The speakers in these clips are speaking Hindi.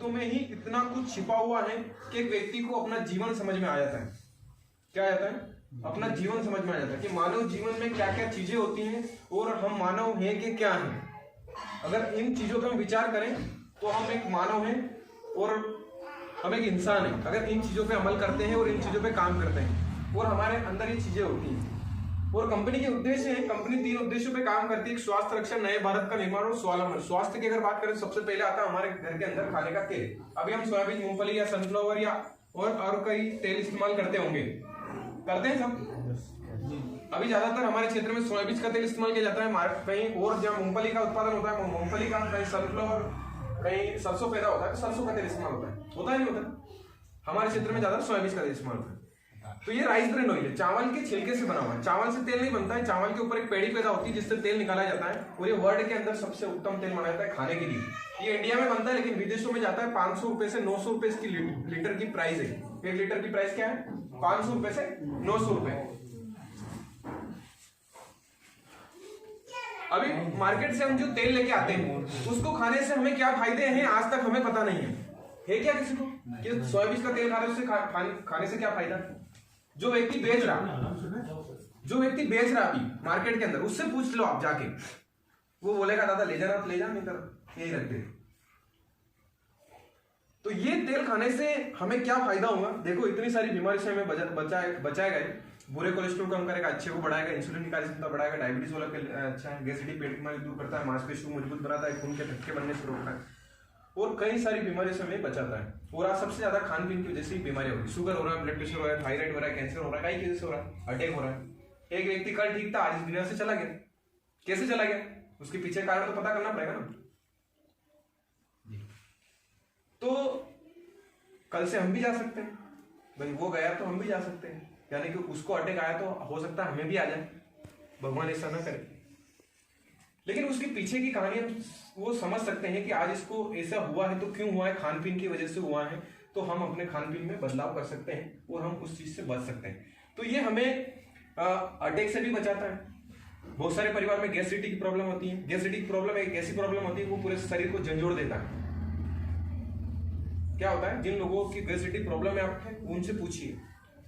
वस्तु में ही इतना कुछ छिपा हुआ है कि एक व्यक्ति को अपना जीवन समझ में आ जाता है। क्या आ जाता है? अपना जीवन समझ में आ जाता है कि मानव जीवन में क्या क्या चीजें होती हैं और हम मानव हैं कि क्या हैं। अगर इन चीजों पर हम विचार करें तो हम एक मानव हैं और हम एक इंसान हैं। अगर इन चीजों पे अमल करते हैं और इन चीजों पे काम करते हैं और हमारे अंदर ये चीजें होती हैं। और कंपनी के उद्देश्य हैं, कंपनी 3 उद्देश्यों पे काम करती है। स्वास्थ्य रक्षा, नए भारत का निर्माण और स्वावलंबन। स्वास्थ्य की अगर बात करें सबसे पहले आता है हमारे घर के अंदर खाने का तेल। अभी हम सोयाबीन, मूंगफली या सनफ्लावर या और कई तेल इस्तेमाल करते होंगे, करते हैं सब। अभी ज्यादातर हमारे क्षेत्र में सोयाबीन का तेल इस्तेमाल किया जाता है। कहीं और जहाँ मूंगफली का उत्पादन होता है, मूंगफली का, कहीं सनफ्लावर, कहीं सरसों पैदा होता है तो सरसों का तेल इस्तेमाल होता है नहीं होता? हमारे क्षेत्र में ज्यादा सोयाबीन का तेल इस्तेमाल होता है। तो ये राइस ब्रेन ऑयल है, चावल के छिलके से बना हुआ है। चावल से तेल नहीं बनता है, चावल के ऊपर एक पेड़ी पैदा होती है जिससे तेल निकाला जाता है और ये वर्ल्ड के अंदर सबसे उत्तम तेल माना जाता है खाने के लिए। ये इंडिया में बनता है लेकिन विदेशों में जाता है। 500 रुपए से 900 रुपए इसकी लीटर की प्राइस है। 1 लीटर की प्राइस क्या है? 500 रुपए से 900 रुपए। अभी मार्केट से हम जो तेल लेके आते हैं उसको खाने से हमें क्या फायदे हैं आज तक हमें पता नहीं है क्या किसी को कि सोयाबीन का तेल खाने से खाने से क्या फायदा है? जो व्यक्ति बेच रहा अभी मार्केट के अंदर, उससे पूछ लो आप जाके, वो बोलेगा दादा ले जाना तो ले जा, नहीं तो यही रख दे। तो ये तेल खाने से हमें क्या फायदा होगा? देखो इतनी सारी बीमारी से हमें बचाएगा। बुरे कोलेस्ट्रॉल कम करेगा, अच्छे को बढ़ाएगा, इंसुलिन की कार्यक्षमता बढ़ाएगा, डायबिटीज वाला अच्छा है, गैसिडी पेट की बीमारी दूर करता है, मांसपेशियों को मजबूत बनाता है, खून के थक्के बनने से रोकता है और कई सारी बीमारियों से हमें बचाता है। और आज सबसे ज्यादा खान पीन की वजह से बीमारियां हो रही, शुगर हो रहा है, ब्लड प्रेशर हो रहा है, थायराइड हो रहा है, कैंसर हो रहा है, कई चीजें से हो रहा है, अटैक हो रहा है। एक व्यक्ति कल ठीक था, आज इस दुनिया से चला गया। कैसे चला गया? उसके पीछे कारण तो पता करना पड़ेगा ना। तो कल से हम भी जा सकते हैं भाई, वो गया तो हम भी जा सकते हैं। यानी कि उसको अटैक आया तो हो सकता है हमें भी आ जाए, भगवान ऐसा ना करे। लेकिन उसके पीछे की कहानी हम वो समझ सकते हैं कि आज इसको ऐसा हुआ है तो क्यों हुआ है, खान पीन की वजह से हुआ है। तो हम अपने खान पीन में बदलाव कर सकते हैं और हम उस चीज से बच सकते हैं। तो ये हमें अटैक से भी बचाता है। बहुत सारे परिवार में गैस्ट्रिटी की प्रॉब्लम होती है। गैस्ट्रिटी की प्रॉब्लम एक ऐसी प्रॉब्लम होती है वो पूरे शरीर को झंझोड़ देता है। क्या होता है? जिन लोगों की गैस्ट्रिटी प्रॉब्लम है आपके, उनसे पूछिए,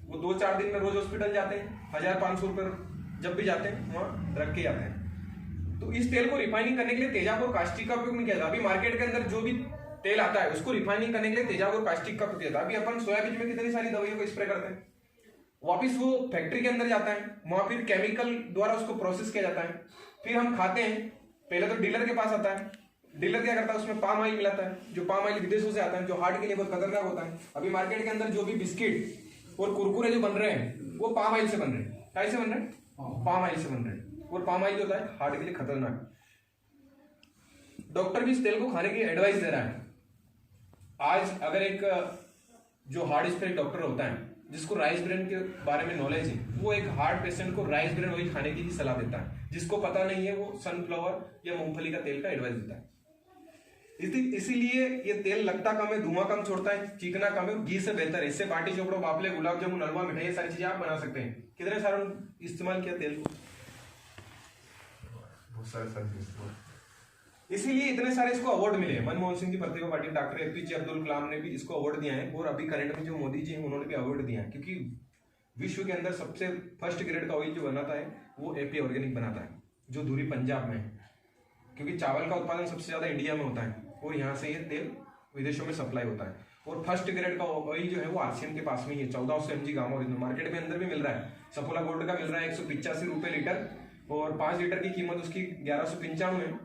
वो 2-4 दिन में रोज हॉस्पिटल जाते हैं, 1000-500 रुपए जब भी जाते हैं वहां रख के जाते हैं। तो इस तेल को रिफाइनिंग करने के लिए तेजाब और कास्टिक का उपयोग नहीं किया जाता। अभी मार्केट के अंदर जो भी तेल आता है उसको रिफाइनिंग करने के लिए तेजाब और कास्टिक का उपयोग किया जाता है। अभी अपन सोयाबीन में कितनी सारी दवाइयों को स्प्रे करते हैं, वापिस वो फैक्ट्री के अंदर जाता है, वहां फिर केमिकल द्वारा उसको प्रोसेस किया जाता है, फिर हम खाते हैं। पहले तो डीलर के पास आता है, डीलर क्या करता है उसमें पाम ऑयल मिलाता है, जो पाम ऑयल विदेशों से आता है, जो हार्ट के लिए बहुत खतरनाक होता है। अभी मार्केट के अंदर जो भी बिस्किट और कुरकुरे जो बन रहे हैं वो पाम ऑयल से बन रहे हैं। क्या से बन रहे हैं? पाम ऑयल से बन रहे हैं। और पाम ऑयल जो होता है हार्ट के लिए खतरनाक। डॉक्टर भी इस तेल को खाने की एडवाइस दे रहा है। आज अगर एक जो हार्ट स्पेशलिस्ट डॉक्टर होता है जिसको राइस ब्रेन के बारे में नॉलेज है, वो एक हार्ट पेशेंट को राइस ब्रेन ऑयल खाने की ही सलाह देता है। जिसको पता नहीं है वो सनफ्लावर या मूंगफली का तेल का एडवाइस देता है। इसीलिए ये तेल लगता कम है, धुआं कम छोड़ता है, चिकना कम है, घी से बेहतर है। इससे बाटी चोपड़ो, बापले, गुलाब जामुन, हलवा, मिठाई, सारी चीजें आप बना सकते हैं। कितने सारे इस्तेमाल किया तेल को, बहुत सारे। इसीलिए इतने सारे इसको अवार्ड मिले। मनमोहन सिंह की प्रतिभा पाटिल, डॉक्टर एपीजे अब्दुल कलाम ने भी इसको अवार्ड दिया है। और अभी करंट में जो मोदी जी हैं उन्होंने भी अवार्ड दिया है, क्योंकि विश्व के अंदर सबसे फर्स्ट ग्रेड का ऑयल जो बनाता है वो एपी ऑर्गेनिक बनाता है, जो धुरी पंजाब में है। क्योंकि चावल का उत्पादन सबसे ज्यादा इंडिया में होता है और यहाँ से ये तेल विदेशों में सप्लाई होता है। और फर्स्ट ग्रेड का ऑयल जो है वो आरसीएम के पास में ही है, 1400 mg गामा ओरिजिनल। मार्केट में अंदर भी मिल रहा है, सफोला गोल्ड का मिल रहा है 185 रुपए लीटर, और 5 लीटर की कीमत उसकी 1195 है।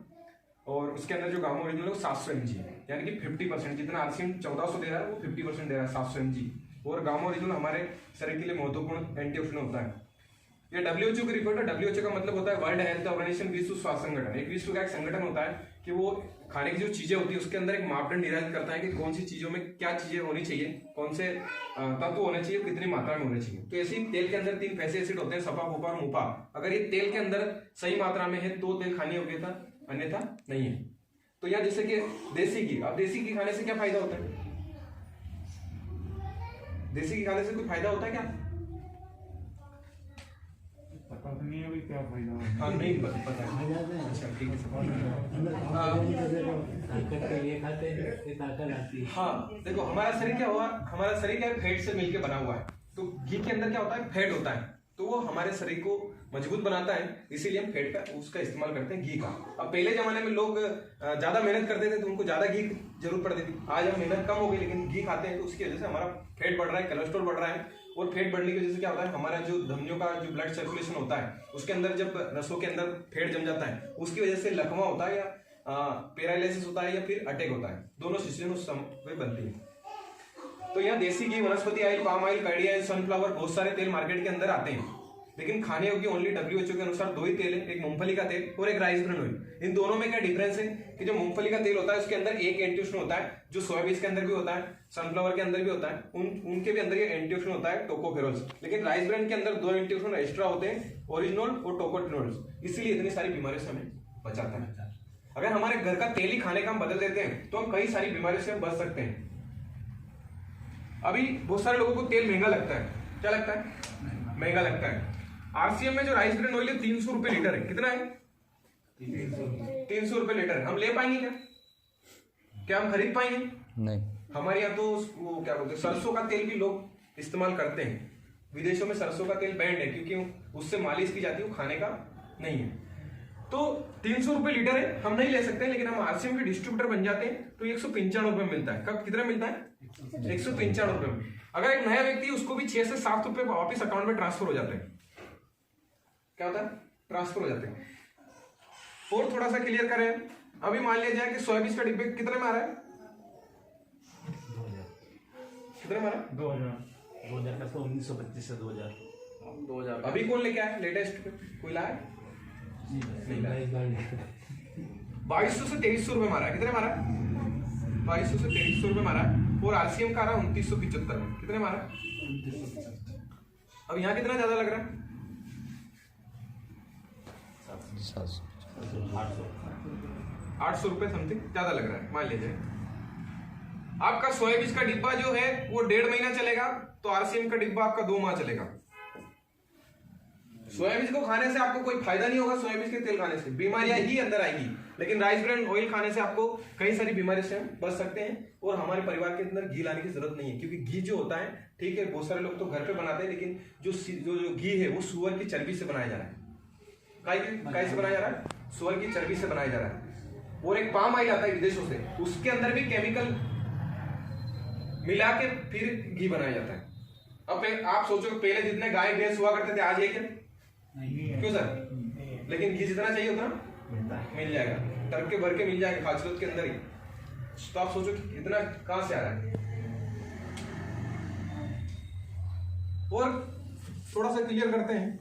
और उसके अंदर जो गामा ओरिजिनल है वो 700 mg है, यानी कि 50%। जितना आरसीएम 1400 दे रहा है वो 50% दे रहा है, 700 mg। और गामा ओरिजिनल हमारे शरीर के लिए महत्वपूर्ण एंटीऑक्सीडेंट होता है। ये WHO की रिपोर्ट है। WHO का मतलब होता है वर्ल्ड हेल्थ ऑर्गेनाइजेशन, विश्व स्वास्थ्य संगठन। एक विश्व का एक संगठन होता है कि वो खाने की जो चीजें होती है उसके अंदर एक मापदंड निर्धारित करता है कि कौन सी चीजों में क्या चीजें होनी चाहिए, कौन से तत्व होने चाहिए, कितनी मात्रा में होने चाहिए। तो ऐसे ही तेल के अंदर 3 फैटी एसिड होते हैं, सफा, फोपा और मुपा। अगर ये तेल के अंदर सही मात्रा में है तो तेल खाने योग्य था, अन्यथा नहीं है। तो या जैसे कि देसी घी, अब देसी घी खाने से क्या फायदा होता है? देसी घी खाने से कोई फायदा होता है क्या? पता तो नहीं है क्या फायदा। हाँ नहीं पता है। अच्छा ठीक है। हाँ देखो हमारा शरीर क्या हुआ, हमारा शरीर क्या है, फैट से मिलकर बना हुआ है। तो घी के अंदर क्या होता है, फैट होता है, तो वो हमारे शरीर को मजबूत बनाता है, इसीलिए हम फैट का उसका इस्तेमाल करते हैं, घी का। अब पहले जमाने में लोग ज्यादा मेहनत करते थे तो उनको ज्यादा घी की जरूरत पड़ती थी। आज हम मेहनत कम हो गई लेकिन घी खाते हैं तो उसकी वजह से हमारा फैट बढ़ रहा है, कोलेस्ट्रॉल बढ़ रहा है। और फैट बढ़ने की वजह से क्या होता है, हमारा जो धमनियों का जो ब्लड सर्कुलेशन होता है उसके अंदर जब नसों के अंदर फैट जम जाता है उसकी वजह से लकवा होता है या पैरालिसिस होता है या फिर अटैक होता है, दोनों सिचुएशन उस समय बनती है। तो यहाँ देसी घी, वनस्पति oil, palm oil, curdy oil, sunflower, बहुत सारे तेल मार्केट के अंदर आते हैं, लेकिन खाने योग्य ओनली WHO के अनुसार 2 ही तेल है, एक मूंगफली का तेल और एक राइस ब्रान ऑयल। इन दोनों में क्या डिफरेंस है कि जो मूंगफली का तेल होता है उसके अंदर एक एंटीऑक्सीडेंट होता है, जो सोयाबीन के अंदर भी होता है, सनफ्लावर के अंदर भी होता है, उनके भी अंदर ये एंटीऑक्सीडेंट होता है टोकोफेरोल्स। लेकिन राइस ब्रान के अंदर 2 एंटीऑक्सीडेंट एक्स्ट्रा होते हैं, ओरिजिनोल और टोकोटिनोल्स, इसीलिए इतनी सारी बीमारियों से हमें बचाता है। अगर हमारे घर का तेल ही खाने का हम बदल देते हैं तो हम कई सारी बीमारियों से हम बच सकते हैं। अभी बहुत सारे लोगों को तेल महंगा लगता है, क्या लगता है, महंगा लगता है। RCM में जो राइस ब्रान ऑयल है 300 रुपए लीटर है, कितना है, 300 रुपए लीटर है। हम ले पाएंगे क्या हम खरीद पाएंगे? नहीं। हमारे यहाँ तो वो क्या बोलते हैं, सरसों का तेल भी लोग इस्तेमाल करते हैं। विदेशों में सरसों का तेल बैंड है क्योंकि उससे मालिश की जाती है, वो खाने का नहीं है। तो 300 रुपए लीटर है, हम नहीं ले सकते, लेकिन हम RCM के डिस्ट्रीब्यूटर बन जाते हैं तो 195 रुपए मिलता है। कब कितना मिलता है, 195 रुपए में। अगर एक नया व्यक्ति उसको भी 6 से 7 रुपए वापिस अकाउंट में ट्रांसफर हो जाते हैं, क्या होता है, ट्रांसफर हो जाते हैं। और थोड़ा सा क्लियर करें, अभी मान लिया जाए कि सोयाबीन का डिब्बे कितने में आ रहा है, कितने में आ रहा है, 2000 का, 1925 से 2000। अभी कौन लेके आया लेटेस्ट पे, कोई लाया नहीं लाया। 2200 से 2300 रुपए मारा है, कितने मारा है, 2200 से 2300 रुपए मारा है। और RCM का आ रहा है 2975 में, कितने मारा है, 2975। अब यहाँ कितना ज्यादा लग रहा है, 800 रुपए समथिंग ज्यादा लग रहा है। मान लीजिए आपका सोयाबीन का डिब्बा जो है वो 1.5 महीना चलेगा, तो RCM का डिब्बा आपका 2 माह चलेगा। सोयाबीन को खाने से आपको कोई फायदा नहीं होगा, सोयाबीन के तेल खाने से बीमारियां ही अंदर आएगी, लेकिन राइस ब्रान ऑयल खाने से आपको कई सारी बीमारियों से बच सकते हैं। और हमारे परिवार के अंदर घी लाने की जरूरत नहीं है, क्योंकि घी जो होता है, ठीक है बहुत सारे लोग तो घर पे बनाते हैं, लेकिन जो घी है वो सुअर की चर्बी से बनाया जा रहा है। काय से बनाया जा रहा है, सुअर की चर्बी से बनाया जा रहा है। और एक पाम ऑयल आता है विदेशों से, उसके अंदर भी केमिकल मिला के फिर घी बनाया जाता है। अब आप सोचो पहले जितने गाय भैंस हुआ करते थे, आज ये क्या क्यों सर, लेकिन घी जितना चाहिए उतना मिल जाएगा, टर्क के भर के मिल जाएगा खाचरत के अंदर ही। तो आप सोचो इतना कहां से आ रहा है। और थोड़ा सा क्लियर करते हैं,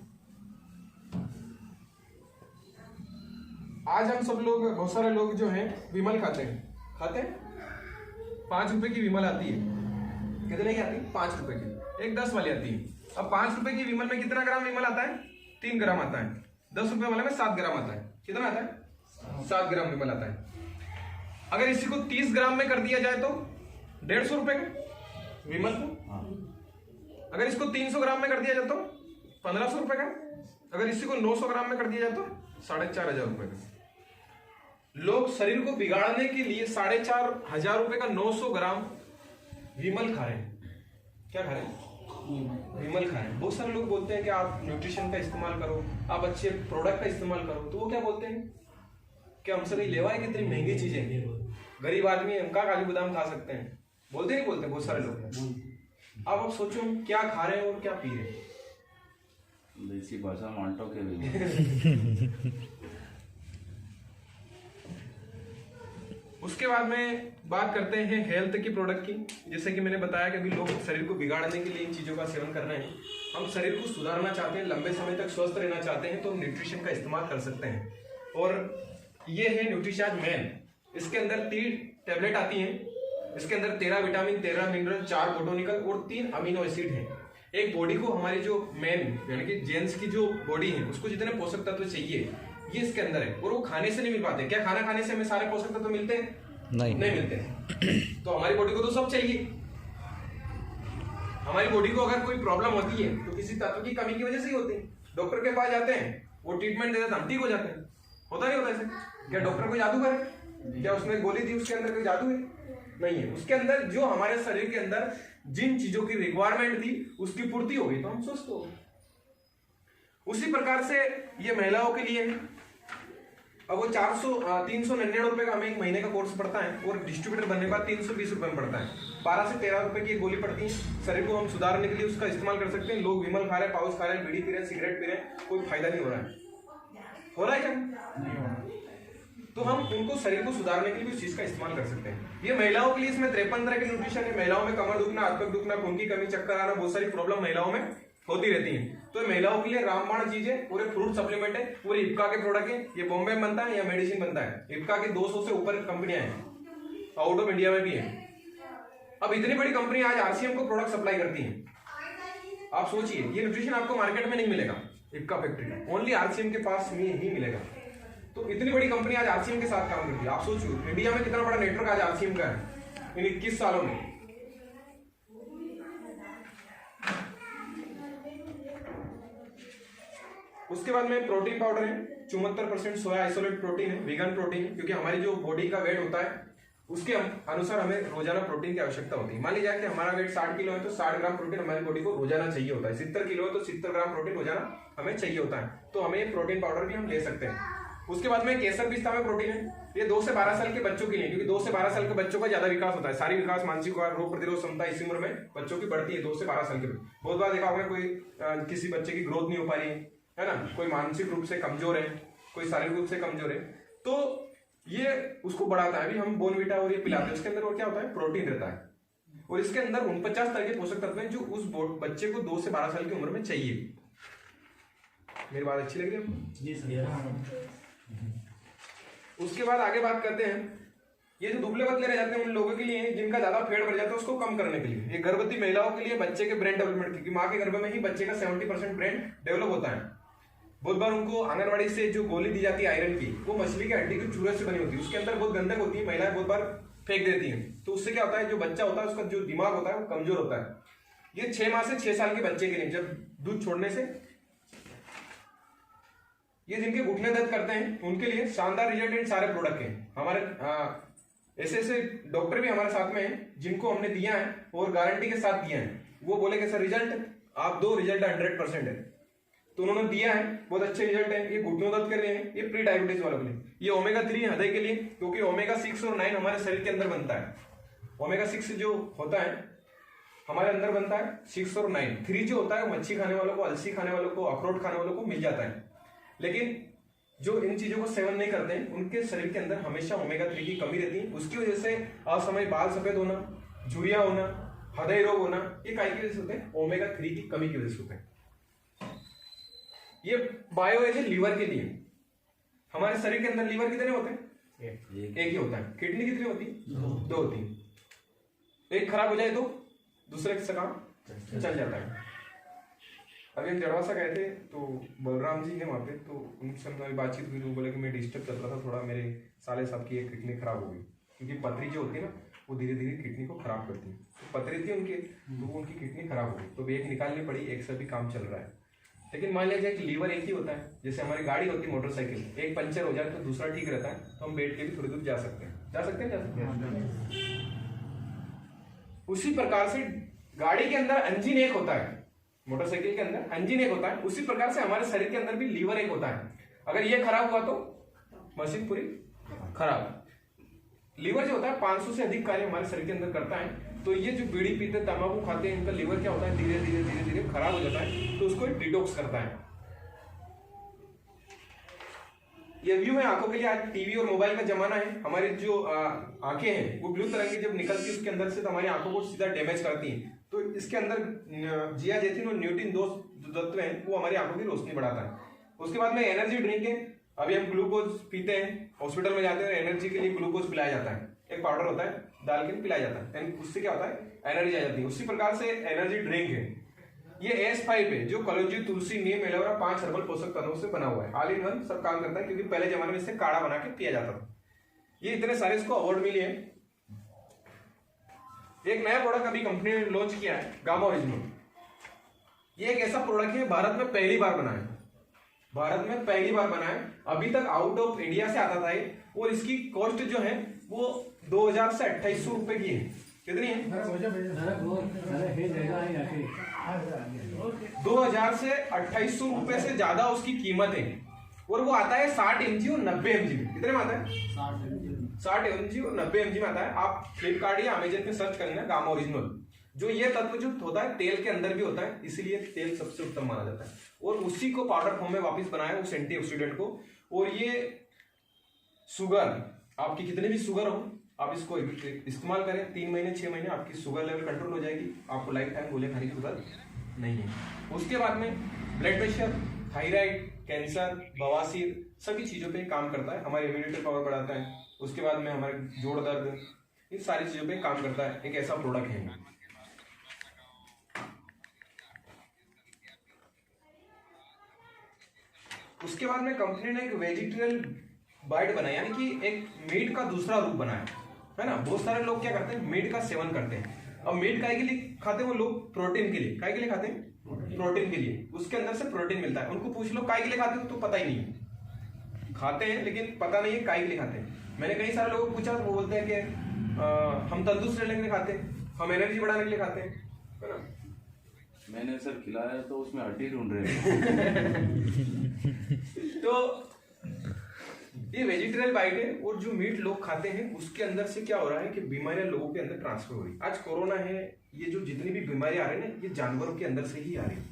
आज हम सब लोग, बहुत सारे लोग जो हैं विमल खाते हैं 5 रुपए की विमल आती है, कितने की आती है, 5 रुपए की, एक 10 वाली आती है। अब 5 रुपए की विमल में कितना ग्राम विमल आता है, 3 ग्राम आता है। 10 रुपए वाले में 7 ग्राम आता है, कितना आता है, 7 ग्राम विमल आता है। अगर इसी को 30 ग्राम में कर दिया जाए तो 150 रुपए का विमल को। अगर इसको 300 ग्राम में कर दिया जाए तो 1500 रुपए का। अगर इसी को 900 ग्राम में कर दिया जाए तो 4500 रुपए का। लोग शरीर को बिगाड़ने के लिए 4500 रुपए का 900 ग्राम विमल खा रहे हैं। क्या खा रहे हैं, विमल खा रहे हैं। बहुत सारे लोग बोलते हैं कि आप न्यूट्रिशन का इस्तेमाल करो, आप अच्छे प्रोडक्ट का इस्तेमाल करो, तो वो क्या बोलते हैं कि हमसे नहीं लेवा है, कितनी महंगी चीजें, गरीब आदमी हम का काजू बादाम खा सकते हैं, बोलते नहीं बोलते बहुत सारे लोग। आप सोचो क्या खा रहे हैं और क्या पी रहे हैं। देसी भाषा माल्टो के भी। उसके बाद में बात करते हैं हेल्थ की प्रोडक्ट की। जैसे कि मैंने बताया कि अभी लोग शरीर को बिगाड़ने के लिए इन चीजों का सेवन कर रहे हैं। हम शरीर को सुधारना चाहते हैं, लंबे समय तक स्वस्थ रहना चाहते हैं, तो न्यूट्रिशन का इस्तेमाल कर सकते हैं। और ये है न्यूट्रीचार्ज मैन। इसके अंदर 3 टैबलेट आती हैं। इसके अंदर 13 विटामिन, 13 मिनरल, 4 बोटोनिकल और 3 अमीनो एसिड है। एक बॉडी को, हमारी जो मैन यानी कि जेंट्स की जो बॉडी है, उसको जितने पोषक तत्व चाहिए ये इसके अंदर है। और वो खाने से नहीं मिल पाते। क्या खाना खाने से हमें सारे पोषक तत्व मिलते हैं? नहीं मिलते हैं। तो हमारी बॉडी को तो सब चाहिए। हमारी बॉडी को अगर कोई प्रॉब्लम होती है तो किसी तत्व की कमी की वजह से ही होती है। डॉक्टर के पास जाते हैं, वो ट्रीटमेंट देते हैं, हम ठीक हो जाते हैं। होता नहीं होता ऐसे? क्या डॉक्टर कोई जादूगर है? क्या उसने गोली दी उसके अंदर कोई जादू है? नहीं है। उसके अंदर जो हमारे शरीर के अंदर जिन चीजों की रिक्वायरमेंट थी उसकी पूर्ति हो गई तो हम स्वस्थ हो गए। उसी प्रकार से ये महिलाओं के लिए है। अब वो 399 रुपए का हमें एक महीने का कोर्स पड़ता है और डिस्ट्रीब्यूटर बनने के बाद 320 रुपए में पड़ता है। 12 से 13 रुपए की गोली पड़ती है। शरीर को हम सुधारने के लिए उसका इस्तेमाल कर सकते हैं। लोग विमल खा रहे हैं, पाउच खा रहे हैं, बीड़ी पी रहे हैं, सिगरेट पी रहे हैं, कोई फायदा नहीं हो रहा है। हो रहा है क्या? नहीं हो रहा। तो हम उनको शरीर को सुधारने के लिए उस चीज का इस्तेमाल कर सकते हैं। ये महिलाओं के लिए इसमें 53 तरह के न्यूट्रिशन है। महिलाओं में कमर दुखना, हाथ पैर दुखना, खून की कमी, चक्कर आना, बहुत सारी प्रॉब्लम महिलाओं में होती रहती है। तो महिलाओं के लिए रामबाण चीज है, पूरे फ्रूट सप्लीमेंट है, पूरे इप्का के प्रोडक्ट है। ये बॉम्बे में बनता है या मेडिसिन बनता है। इप्का की 200 से ऊपर कंपनियां हैं, आउट ऑफ इंडिया में भी है। अब इतनी बड़ी कंपनी आज आरसीएम को प्रोडक्ट सप्लाई करती है। आप सोचिए, ये न्यूट्रिशन आपको मार्केट में नहीं मिलेगा इप्का फैक्ट्री में, ओनली आरसीएम के पास में ही मिलेगा। तो इतनी बड़ी कंपनी आज आरसीएम के साथ काम करती है। आप सोचिए इंडिया में कितना बड़ा नेटवर्क आज आरसीएम का है इन 21 सालों में। उसके बाद में प्रोटीन पाउडर है, 74% सोया आइसोलेट प्रोटीन है, वीगन प्रोटीन है, क्योंकि हमारी जो बॉडी का वेट होता है उसके अनुसार हमें रोजाना प्रोटीन की आवश्यकता होती है। मान लीजिए कि हमारा वेट 60 किलो है तो 60 ग्राम प्रोटीन हमारी बॉडी को रोजाना चाहिए होता है। 70 किलो है तो 70 ग्राम प्रोटीन रोजाना हमें चाहिए होता है। तो हमें प्रोटीन पाउडर भी हम ले सकते हैं। उसके बाद में केसर पिस्ता में प्रोटीन है। ये 2 से 12 साल के बच्चों के लिए, क्योंकि 2 से 12 साल के बच्चों का ज्यादा विकास होता है। सारी विकास, मानसिक रोग प्रतिरोध क्षमता इसी उम्र में बच्चों की बढ़ती है 2 से 12 साल के। बहुत बार देखा होगा कोई किसी बच्चे की ग्रोथ नहीं हो पा रही है ना, कोई मानसिक रूप से कमजोर है, कोई शारीरिक रूप से कमजोर है, तो ये उसको बढ़ाता है। अभी हम बोर्नविटा और ये पिलाते हैं, उसके अंदर और क्या होता है, प्रोटीन रहता है। और इसके अंदर 49 तरह के पोषक तत्व हैं जो उस बच्चे को 2 से 12 साल की उम्र में चाहिए। मेरी बात अच्छी लग रही है? जी सर। उसके बाद आगे बात करते हैं, ये जो दुबले पतले रह जाते हैं उन लोगों के लिए जिनका ज्यादा फेट बढ़ जाता है, उसको कम करने के लिए। ये गर्भवती महिलाओं के लिए बच्चे के ब्रेन डेवलपमेंट, क्योंकि माँ के गर्भ में ही बच्चे का 70% ब्रेन डेवलप होता है। बहुत बार उनको आंगनबाड़ी से जो गोली दी जाती है आयरन की, वो मछली के हड्डी की चूरे से बनी होती है। उसके अंदर बहुत गंदक होती है, महिलाएं बहुत बार फेंक देती हैं। तो उससे क्या होता है, जो बच्चा होता है उसका जो दिमाग होता है वो कमजोर होता है। ये 6 माह से 6 साल के बच्चे के लिए, जब दूध छोड़ने से, ये जिनके घुटने दर्द करते हैं उनके लिए शानदार रिजल्ट इन सारे प्रोडक्ट हैं। हमारे ऐसे डॉक्टर भी हमारे साथ में हैं जिनको हमने दिया है और गारंटी के साथ दिया है। वो बोले कि सर रिजल्ट आप दो, रिजल्ट 100% है। तो उन्होंने दिया है, बहुत अच्छे रिजल्ट है। ये घुटनों दर्द कर रहे हैं, ये प्री डायबिटीज वालों के लिए। ये ओमेगा 3 हृदय के लिए, क्योंकि ओमेगा 6 और 9 हमारे शरीर के अंदर बनता है। ओमेगा 6 जो होता है हमारे अंदर बनता है 6 और 9। 3 जो होता है वो मच्छी खाने वालों को, अलसी खाने वालों को, अखरोट खाने वालों को मिल जाता है। लेकिन जो इन चीजों को सेवन नहीं करते हैं उनके शरीर के अंदर हमेशा ओमेगा 3 की कमी रहती है। उसकी वजह से असमय बाल सफेद होना, झुर्रियां होना, हृदय रोग होना, ये काय की वजह से होते हैं, ओमेगा 3 की कमी की वजह से होते हैं। ये बायोएज है लीवर के लिए। हमारे शरीर के अंदर लीवर कितने होते हैं? एक ही होता है। किडनी कितनी होती है? 2 होती है। एक खराब हो जाए तो दूसरे से काम चल जाता है। अभी हम जड़वासा गए थे तो बलराम जी है वहाँ पे, तो उनसे हमारी बातचीत हुई। तो बोले कि मैं डिस्टर्ब चल रहा था थोड़ा, मेरे साले साहब की एक किडनी खराब हो गई, क्योंकि पथरी जो होती है ना वो धीरे धीरे किडनी को खराब करती है। तो पथरी थी उनके, तो उनकी किडनी खराब हो गई, तो एक निकालनी पड़ी। एक से भी काम चल रहा है। लेकिन मान लीजिए कि लीवर एक ही होता है, जैसे हमारी गाड़ी होती है मोटरसाइकिल, एक पंचर हो जाए तो दूसरा ठीक रहता है, तो हम बैठ के भी थोड़ी दूर जा सकते हैं। जा सकते हैं। उसी प्रकार से गाड़ी के अंदर इंजन एक होता है, मोटरसाइकिल के अंदर इंजन एक होता है, उसी प्रकार से हमारे शरीर के अंदर भी लीवर एक होता है। अगर ये खराब हुआ तो मशीन पूरी खराब। लीवर जो होता है 500 से अधिक कार्य हमारे शरीर के अंदर करता है। तो ये जो बीड़ी पीते, तंबाकू खाते हैं, इनका लीवर क्या होता है, धीरे धीरे धीरे धीरे खराब हो जाता है। तो उसको डिटॉक्स करता है। ये व्यू है आंखों के लिए। आज टीवी और मोबाइल का जमाना है। हमारी जो आंखें हैं वो ब्लू तरंग की जब निकलती है उसके अंदर से, तो हमारी आंखों को सीधा डैमेज करती हैं। तो इसके अंदर जियाजेथिन और न्यूटिन 2 तत्व हैं, वो हमारी आंखों की रोशनी बढ़ाता है। उसके बाद में एनर्जी ड्रिंक है। अभी हम ग्लूकोज पीते हैं, हॉस्पिटल में जाते हैं, एनर्जी के लिए ग्लूकोज पिलाया जाता है। एक पाउडर होता है, डाल के पिलाया जाता है, उससे क्या होता है, एनर्जी आ जाती है। उसी प्रकार से एनर्जी ड्रिंक है। ये S5 है, जो कलौंजी, तुलसी, नीम, एलोवेरा 5 हर्बल पोषक तत्वों से बना हुआ है। ऑल इन वन सब काम करता है, क्योंकि पहले जमाने में इससे काढ़ा बना के पिया जाता था। ये इतने सारे इसको अवार्ड मिले हैं। एक नया प्रोडक्ट अभी कंपनी ने लॉन्च किया है, गामा ओरिजिनल। ये एक ऐसा प्रोडक्ट है भारत में पहली बार बना है। भारत में पहली बार बना है। अभी तक आउट ऑफ इंडिया से आता था ये, और इसकी कॉस्ट जो है वो 2000 से 2800 रुपए की है। कितनी है? 2000 से 2800 रुपए से ज्यादा उसकी कीमत है। और वो आता है 60 MG और 90 MG में। कितने में आता है? 60 MG और 90 MG में आता है। आप फ्लिपकार्ट या अमेजन पे सर्च करेंगे गामा ओरिजिनल। जो ये तत्व जो होता है तेल के अंदर भी होता है, इसलिए तेल सबसे उत्तम माना जाता है। और उसी को पाउडर फॉर्म में वापस बनाया उस एंटीऑक्सीडेंट को। और ये शुगर, आपकी कितनी भी शुगर हो, आप इसको इस्तेमाल करें 3 महीने 6 महीने, आपकी शुगर लेवल कंट्रोल हो जाएगी। आपको लाइफ टाइम गोले खाने की जरूरत नहीं है। उसके बाद में ब्लड प्रेशर, थायराइड, कैंसर, बवासीर सभी चीजों पे काम करता है। हमारी इम्यूनिटी पावर बढ़ाता है। उसके बाद में हमारे जोड़ दर्द, इन सारी चीजों पे काम करता है। एक ऐसा प्रोडक्ट है। उसके बाद में कंपनी ने एक वेजिटेरियल बाइट बनाया, यानी कि एक मीट का दूसरा रूप बनाया है ना। बहुत सारे लोग क्या करते हैं, मीट का सेवन करते हैं। अब मीट काय के लिए खाते हैं वो लोग? प्रोटीन के लिए। काय के लिए खाते हैं? प्रोटीन के लिए। उसके अंदर से प्रोटीन मिलता है। उनको पूछ लो काय के लिए खाते हो, तो पता ही नहीं है। खाते हैं लेकिन पता नहीं है काय के लिए खाते हैं। मैंने कई सारे लोगों को पूछा तो वो बोलते हैं कि हम तंदुरुस्त रहने के लिए खाते हैं, हम एनर्जी बढ़ाने के लिए खाते हैं, है ना। मैंने सर खिलाया तो उसमें हड्डी ढूंढ रहे हैं। तो ये वेजिटेरियल बाइट है। और जो मीट लोग खाते हैं उसके अंदर से क्या हो रहा है कि बीमारियां लोगों के अंदर ट्रांसफर हो रही है। आज कोरोना है, ये जो जितनी भी बीमारियां आ रही है ना, ये जानवरों के अंदर से ही आ रही है।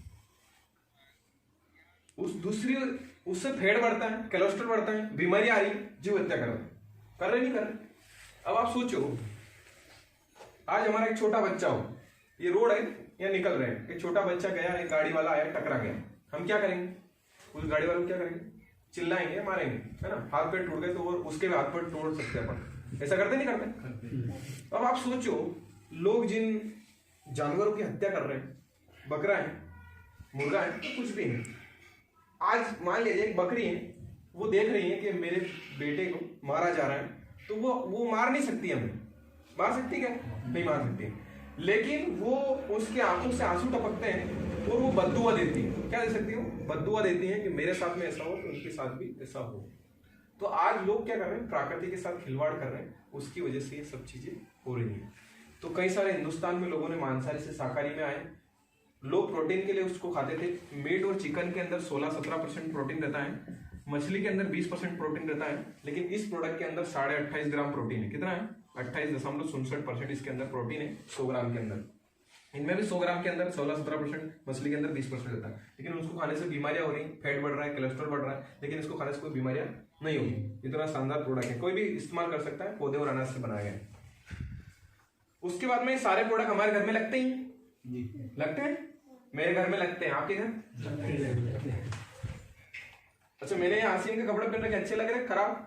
उससे फेट बढ़ता है, कोलेस्ट्रॉल बढ़ता है, बीमारी आ रही है, जीव हत्या कर रहे नहीं कर रहे। अब आप सोचो, आज हमारा एक छोटा बच्चा हो, ये रोड है या निकल रहे हैं, एक छोटा बच्चा गया, एक गाड़ी वाला आया टकरा गया, हम क्या करेंगे? उस गाड़ी वाले को क्या करेंगे? चिल्लाएंगे, मारेंगे, है ना। हाथ पैर टूट गए तो वो उसके हाथ पैर तोड़ सकते हैं अपन। ऐसा करते नहीं करते? अब आप सोचो, लोग जिन जानवरों की हत्या कर रहे हैं, बकरा है, मुर्गा है, तो कुछ भी नहीं। आज मान लीजिए एक बकरी है, वो देख रही है कि मेरे बेटे को मारा जा रहा है, तो वो मार नहीं सकती हमें। मार सकती क्या? नहीं मार सकती। लेकिन वो उसके आंखों से आंसू टपकते हैं और वो बद्दुआ देती है। क्या दे सकती हो? बद्दुआ देती है कि मेरे साथ में ऐसा हो तो उनके साथ भी ऐसा हो। तो आज लोग क्या कर रहे हैं? प्रकृति के साथ खिलवाड़ कर रहे हैं। उसकी वजह से ये सब चीजें हो रही हैं। तो कई सारे हिंदुस्तान में लोगों ने मांसाहारी से शाकाहारी में आए। लोग प्रोटीन के लिए उसको खाते थे। मीट और चिकन के अंदर 16-17% प्रोटीन रहता है, मछली के अंदर 20% प्रोटीन रहता है। लेकिन इस प्रोडक्ट के अंदर 28.5 ग्राम प्रोटीन है। कितना है? 28.67% इसके अंदर प्रोटीन है 100 ग्राम के अंदर। इनमें भी 100 ग्राम के अंदर 16-17%, मछली के अंदर 20% रहता है। लेकिन उसको खाने से बीमारियां हो रही, फैट बढ़ रहा है, कोलेस्ट्रॉल बढ़ रहा है, लेकिन इसको खाने से कोई बीमारियां नहीं होगी। इतना शानदार प्रोडक्ट है, कोई भी इस्तेमाल कर सकता है। पौधे और अनाज से बनाया गया है। उसके बाद में सारे प्रोडक्ट हमारे घर में लगते ही लगते हैं। मेरे घर में लगते हैं, आपके घर? अच्छा, मैंने आसीन के कपड़े पहन रखे, अच्छे लग रहे? खराब?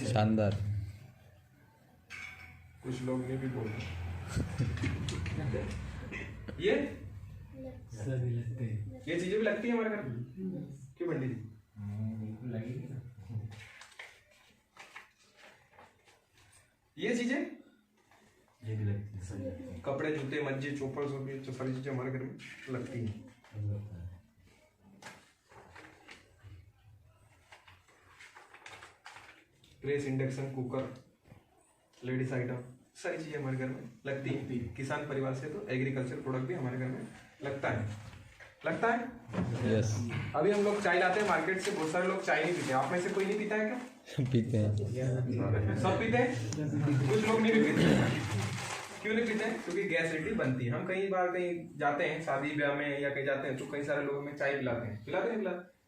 शानदार। कुछ लोग ने भी बोला ये चीजें भी लगती है हमारे घर में। क्यों पंडित जी? ये चीजें ये भी लगती है, सही है। कपड़े, जूते, मंजे, चौपड़, सब सारी चीजें हमारे घर में लगती हैं। Press, induction cooker, ladies item, सारी चीजें हमारे घर में लगती हैं। किसान परिवार से तो एग्रीकल्चर प्रोडक्ट भी हमारे घर में लगता है यस। अभी हम लोग चाय लाते हैं मार्केट से, बहुत सारे लोग चाय नहीं पीते। आप में से कोई नहीं पीता है क्या? पीते हैं। सब पीते हैं, कुछ लोग नहीं भी पीते। क्यों नहीं पीते हैं? क्योंकि गैसिडिटी बनती है। हम कई बार कहीं जाते हैं, शादी ब्याह में या कहीं जाते हैं, तो कई सारे लोगों में चाय पिलाते हैं।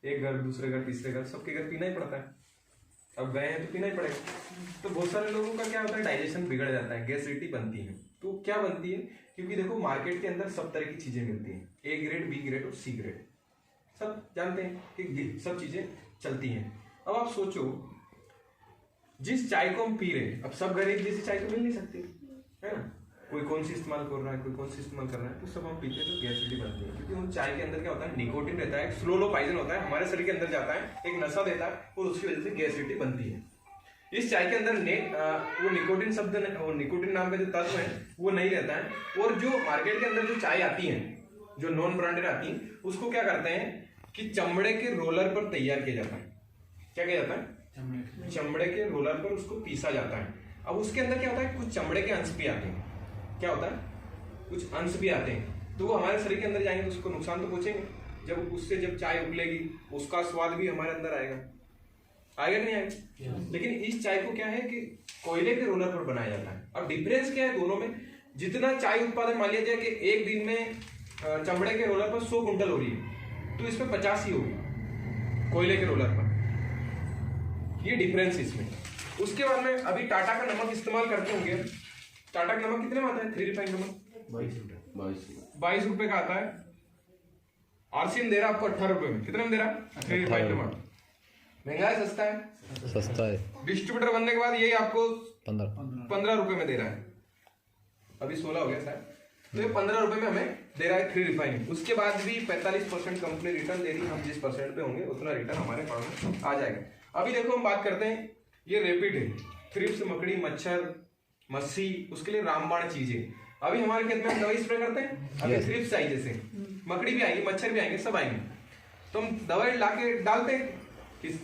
एक घर, दूसरे घर, तीसरे घर, सबके घर पीना ही पड़ता है। अब गए हैं तो पीना ही पड़ेगा। तो बहुत सारे लोगों का क्या होता है, डाइजेशन बिगड़ जाता है, गैसिडिटी बनती है। तो क्या बनती है? क्योंकि देखो मार्केट के अंदर सब तरह की चीजें मिलती हैं, ए ग्रेड, बी ग्रेड और सी ग्रेड, सब जानते हैं कि सब चीजें चलती हैं। अब आप सोचो, जिस चाय को हम पी रहे हैं, अब सब घर एक जैसी चाय तो मिल नहीं सकती, है ना। कोई कौन सी इस्तेमाल कर रहा है, कोई कौन सी इस्तेमाल कर रहा है, तो सब हम पीते हैं तो गैसिडिटी बनती है। क्योंकि उन चाय के अंदर क्या होता है, निकोटिन रहता है, स्लो पॉइजन होता है, हमारे शरीर के अंदर जाता है, एक नशा देता है और उसकी वजह से गैसिडिटी बनती है। इस चाय के अंदर वो निकोटिन शब्द, वो निकोटिन नाम का जो तत्व है वो नहीं रहता है। और जो मार्केट के अंदर जो चाय आती है, जो नॉन ब्रांडेड आती है, उसको क्या करते हैं, कि चमड़े के रोलर पर तैयार किया जाता है। क्या किया जाता है? चमड़े के रोलर पर उसको पीसा जाता है। अब उसके अंदर क्या होता है, कुछ चमड़े के अंश भी आते हैं। क्या होता है? कुछ अंश भी आते हैं, तो वो हमारे शरीर के अंदर जाएंगे तो उसको नुकसान तो पहुंचेंगे। जब चाय उबलेगी उसका स्वाद भी हमारे अंदर आएगा कि नहीं आएगा? लेकिन इस चाय को क्या है कि कोयले के रोलर पर बनाया जाता है। अब डिफरेंस क्या है दोनों में? जितना चाय उत्पादन मान लिया जाए कि एक दिन में चमड़े के रोलर पर 100 कुंटल हो रही है, तो इसमें 50 ही होगी कोयले के रोलर पर। ये डिफरेंस इसमें। उसके बाद में अभी टाटा का नमक इस्तेमाल करते होंगे। टाटा का नमक कितने में आता है? 3 रिफाइंड नमक 22 रुपए का आता है। आरसीएम दे रहा है आपको 18 रुपए में। कितने में दे रहा है? 3 रिफाइंड नमक। महंगा है सस्ता है? सस्ता है। डिस्ट्रीब्यूटर बनने के बाद यही आपको 15 रुपए में दे रहा है। अभी 16 हो गया शायद, तो ये 15 रुपए में हमें दे रहा है 3 रिफाइनिंग। उसके बाद भी 45% कंपनी रिटर्न दे रही है। हम जिस परसेंट पे होंगे उतना रिटर्न हमारे पास में आ जाएगा। अभी देखो हम बात करते हैं, ये रैपिड है। थ्रिप्स, मकड़ी, मच्छर, मस्सी, उसके लिए रामबाण चीजें। अभी हमारे खेत में हम दवाई स्प्रे करते हैं। अभी थ्रिप्स आई, जैसे मकड़ी भी आएगी, मच्छर भी आएंगे, सब आएंगे, तो हम दवाई लाके डालते हैं। किस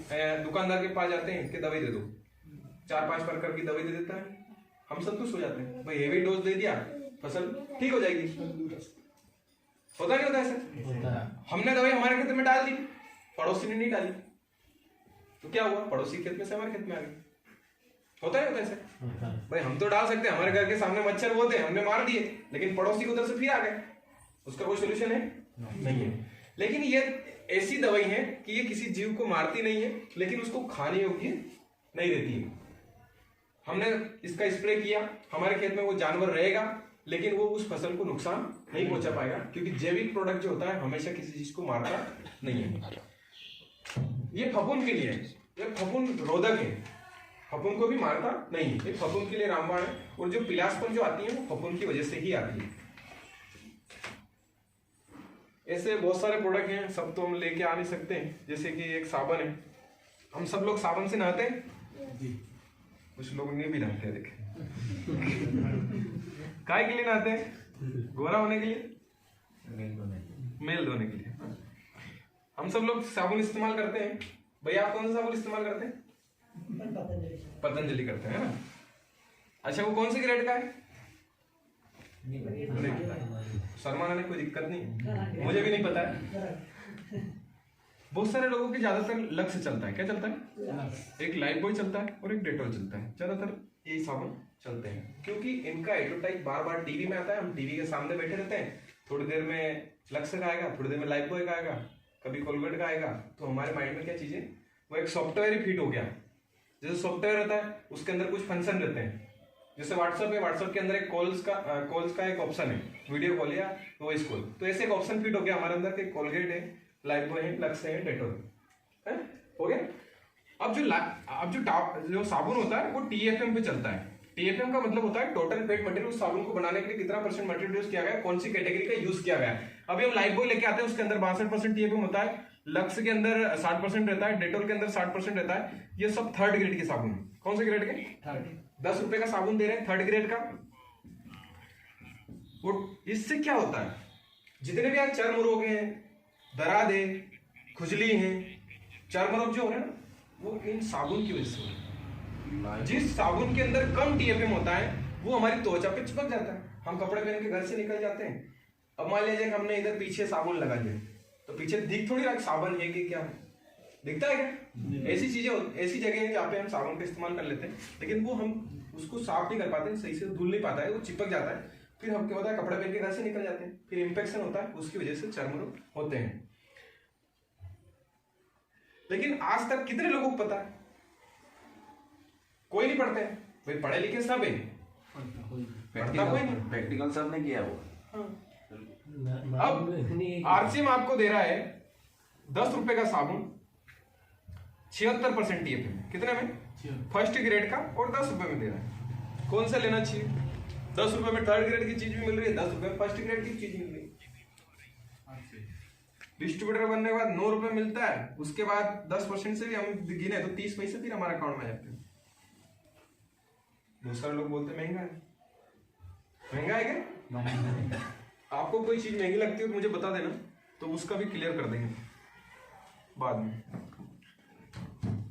दुकानदार के पास जाते हैं कि दवाई दे दो, 4-5 प्रकार की दवाई दे देता है, हम संतुष्ट हो जाते हैं। भाई हेवी डोज दे दिया, फसल ठीक हो जाएगी। होता नहीं होता ऐसा? हमने दवाई हमारे खेत में डाल दी, पड़ोसी ने नहीं डाली, तो क्या हुआ? पड़ोसी खेत में से हमारे खेत में आ गई। होता नहीं होता ऐसा? भाई हम तो डाल सकते हैं, हमारे घर के सामने मच्छर वो थे, हमने मार दिए, लेकिन पड़ोसी को उधर से फिर आ गए, उसका कोई सोल्यूशन है? नहीं है। लेकिन ये ऐसी दवाई है कि ये किसी जीव को मारती नहीं है, लेकिन उसको खाने योग्य नहीं रहती है। हमने इसका स्प्रे किया, हमारे खेत में वो जानवर रहेगा, लेकिन वो उस फसल को नुकसान नहीं पहुंचा पाएगा, क्योंकि जैविक प्रोडक्ट जो होता है हमेशा किसी चीज को मारता नहीं है। ये फफूंद के लिए है, ये फफूंद रोधक है, फफूंद को भी मारता नहीं है। ये फफूंद के लिए रामबाण है। और जो पिलासपन जो आती है वो फफूंद की वजह से ही आती है। ऐसे बहुत सारे प्रोडक्ट हैं, सब तो हम लेके आ नहीं सकते। जैसे कि एक साबन है, हम सब लोग साबन से नहाते हैं, कुछ लोग नहीं भी नहाते हैं। देखे काय के लिए नहाते हैं? गोरा होने के लिए, मेल धोने के लिए। हम सब लोग साबुन इस्तेमाल करते हैं। भैया आप कौन सा साबुन इस्तेमाल करते हैं? पतंजलि करते हैं ना। अच्छा, वो कौन से ग्रेड का है? शर्मा ने कोई दिक्कत नहीं, मुझे भी नहीं पता है। बहुत सारे लोगों के ज्यादातर लक्ष्य चलता है। क्या चलता है? एक लाइफ बॉय चलता है और एक डेटॉल चलता है। ज्यादातर यही साबुन चलते हैं, क्योंकि इनका एडवर्टाइज बार बार टीवी में आता है। हम टीवी के सामने बैठे रहते हैं, थोड़ी देर में लक्ष्य का आएगा, थोड़ी देर में लाइफ बॉय का आएगा, कभी कोलगेट का आएगा, तो हमारे माइंड में क्या चीजें, वो एक सॉफ्टवेयर ही फिट हो गया। जैसे सॉफ्टवेयर रहता है, उसके अंदर कुछ फंक्शन रहते हैं। जैसे व्हाट्सएप है, व्हाट्सएप के अंदर एक कॉल्स का एक ऑप्शन है, वीडियो कॉल या वॉइस कॉल। तो ऐसे एक ऑप्शन फिट हो गया हमारे अंदर कि कोलगेट है, लाइफ बॉय है, लक्ष्य है, डेटॉल है, हो गया। अब जो साबुन होता है वो TFM पे चलता है। TFM का मतलब होता है टोटल फेट मटेरियल। उस साबुन को बनाने के लिए कितना % मटेरियल यूज किया गया है, कौन सी कैटेगरी का यूज किया गया है। अभी हम लाइफ बॉय लेके आते हैं, उसके अंदर 62% TFM होता है, लक्स के अंदर 60% रहता है, डेटॉल के अंदर 60% रहता है। ये सब थर्ड ग्रेड के साबुन है। कौन से ग्रेड के? 10 रुपए का साबुन दे रहे हैं, थर्ड ग्रेड का। वो इससे क्या होता है, जितने भी आज चर्म रोग हैं, दराद है, खुजली है, चर्म रोग जो हो रहे हैं ना, वो इन साबुन की वजह से हो रहे हैं। जिस साबुन के अंदर कम TFM होता है वो हमारी त्वचा पे चिपक जाता है। हम कपड़े पहन के घर से निकल जाते हैं। अब मान लीजिए कि हमने इधर पीछे साबुन लगा लिया, तो पीछे दिख थोड़ी रहा साबुन है कि क्या है, दिखता है क्या? ऐसी चीजें, ऐसी जगह है जहाँ पे हम साबुन का इस्तेमाल कर लेते हैं, लेकिन वो हम उसको साफ नहीं कर पाते, सही से धुल नहीं पाता है, वो चिपक जाता है। फिर हम क्या होता है, कपड़े पहन के घर से निकल जाते हैं, फिर इंफेक्शन होता है, उसकी वजह से चर्म रोग होते हैं। लेकिन आज तक कितने लोगों को पता है? कोई नहीं पढ़ते हैं। भाई पढ़े लिखे सब है, पढ़ता कोई नहीं। प्रैक्टिकल सब ने किया वो। अब आरसीएम आपको दे रहा है 10 रुपए का साबुन, 76% TFM। कितने में? फर्स्ट ग्रेड का, और 10 रुपए में दे रहा है। कौन सा लेना चाहिए? 10 रुपए में थर्ड ग्रेड की चीज भी मिल रही है, 10 रुपए में फर्स्ट ग्रेड की चीज मिल रही है। डिस्ट्रीब्यूटर बनने के बाद 9 रुपए मिलता है, उसके बाद 10% से भी हम गिने तो 30 पैसे फिर हमारे अकाउंट में जाते हैं। दूसरे लोग बोलते महंगा है। महंगा है क्या? आपको कोई चीज महंगी लगती है तो मुझे बता देना, तो उसका भी क्लियर कर देंगे। बाद में।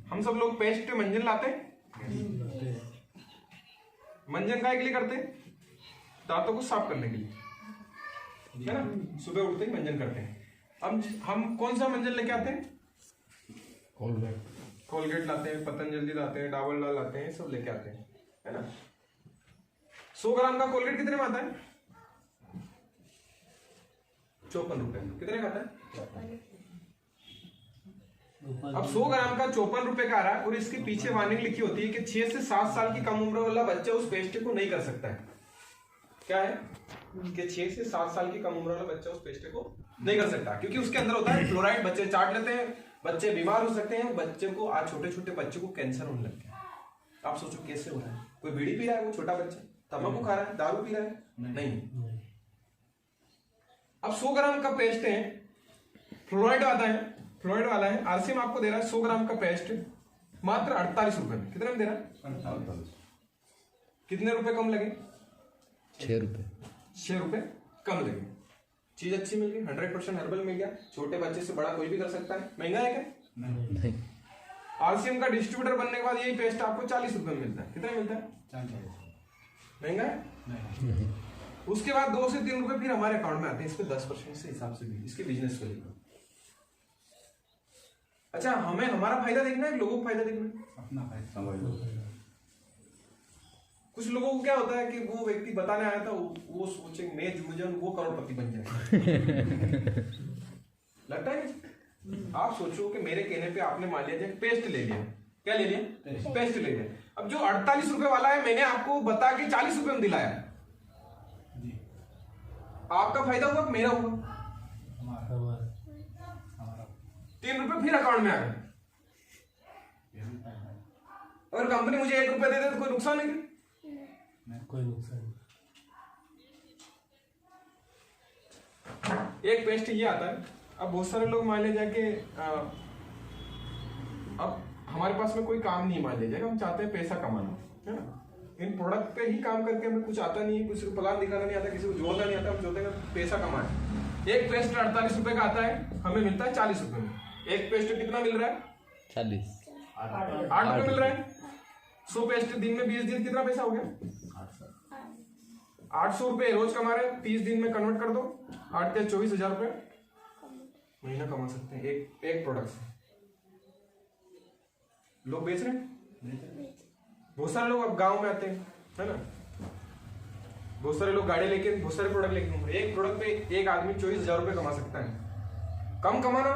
हम सब लोग पेस्ट मंजन लाते हैं। मंजन काय के लिए करते हैं? दांतों को साफ करने के लिए, है ना। सुबह उठते ही मंजन करते हैं। अब हम कौन सा मंजन लेके आते हैं? कोलगेट लाते हैं, पतंजलि लाते हैं, डाबर लाल लाते हैं, सब लेके आते हैं, है ना। 100 ग्राम का कोलगेट कितने में आता है? 54 रुपए। कितने का आता है? अब 100 ग्राम का 54 रुपए का आ रहा है, और इसके पीछे वार्निंग लिखी होती है कि 6 से 7 साल की कम उम्र वाला बच्चा उस पेस्ट को नहीं कर सकता है। क्या है कि 6 से 7 साल की कम उम्र वाला बच्चा उस पेस्ट को नहीं कर सकता, क्योंकि उसके अंदर होता है फ्लोराइड। बच्चे चाट लेते हैं, बच्चे बीमार हो सकते हैं। बच्चे को आज छोटे छोटे बच्चों को कैंसर होने लग गया। आप सोचो कैसे हो रहा है। कोई बीड़ी पी रहा है वो छोटा बच्चा, तंबाकू खा रहा है, दारू पी रहा है, नहीं। अब 100 ग्राम का पेस्ट है, फ्लोराइड आता है, फ्लोराइड वाला है। आरसीएम आपको दे रहा है 100 ग्राम का पेस्ट मात्र 48 रुपए में। कितने में दे रहा है? कितने रुपए कम लगे? 6 रुपए। 6 रुपए कम लगे। चीज अच्छी मिल गई, 100% हर्बल मिल गया। छोटे बच्चे से बड़ा कोई भी कर सकता है। महंगा है क्या? नहीं। आरसीएम का डिस्ट्रीब्यूटर बनने के बाद यही पेस्ट आपको 40 रुपए में मिलता है। कितना मिलता है? महंगा है? उसके बाद 2 से 3 रुपए फिर हमारे अकाउंट में आते हैं। इस पे 10% से हिसाब से भी इसके बिजनेस को लेकर। अच्छा, हमें हमारा फायदा देखना है, लोगों को फायदा देखना है? अपना फायदा। कुछ लोगों को क्या होता है कि वो व्यक्ति बताने आया था, वो सोचे मैं जुड़ जाऊं, वो करोड़पति बन जाए। लगता है नहीं? आप सोचो कि मेरे कहने पे आपने मान लिया पेस्ट ले लिया। क्या ले लिया? पेस्ट ले लिया। अब जो 48 रुपए वाला है, मैंने आपको बता के 40 रुपए में दिलाया। आपका फायदा हुआ, मेरा हुआ। 3 रुपए फिर अकाउंट में आ गए। अगर कंपनी मुझे 1 रुपए दे दे तो कोई नुकसान नहीं? कोई नुकसान नहीं। एक पेस्ट ये आता है। अब बहुत सारे लोग मान ले जाके अब हमारे पास में कोई काम नहीं, मान लीजिए हम चाहते हैं पैसा कमाना, है ना। इन प्रोडक्ट पे ही काम करके हमें कुछ आता नहीं है, किसी को प्लान दिखाना नहीं आता, किसी को जोड़ना नहीं आता। हम चाहते हैं पैसा कमाए। एक पेस्ट 48 रुपए का आता है, हमें मिलता है 40 रुपए में। एक पेस्ट कितना मिल रहा है? 40। 8 रुपए मिल रहा है। 100 पेस्ट दिन में 20 दिन कितना पैसा हो गया? 800 रुपए रोज कमा रहे हैं। 30 दिन में कन्वर्ट कर दो, 8 के 24,000 रुपए महीना कमा सकते हैं एक प्रोडक्ट से। लोग बेच रहे हैं। बहुत सारे लोग अब गांव में आते हैं, है ना। बहुत सारे लोग गाड़ी लेके बहुत सारे प्रोडक्ट लेके घूम रहे हैं। एक प्रोडक्ट पे एक आदमी 24,000 रुपए कमा सकता है। कम कमाना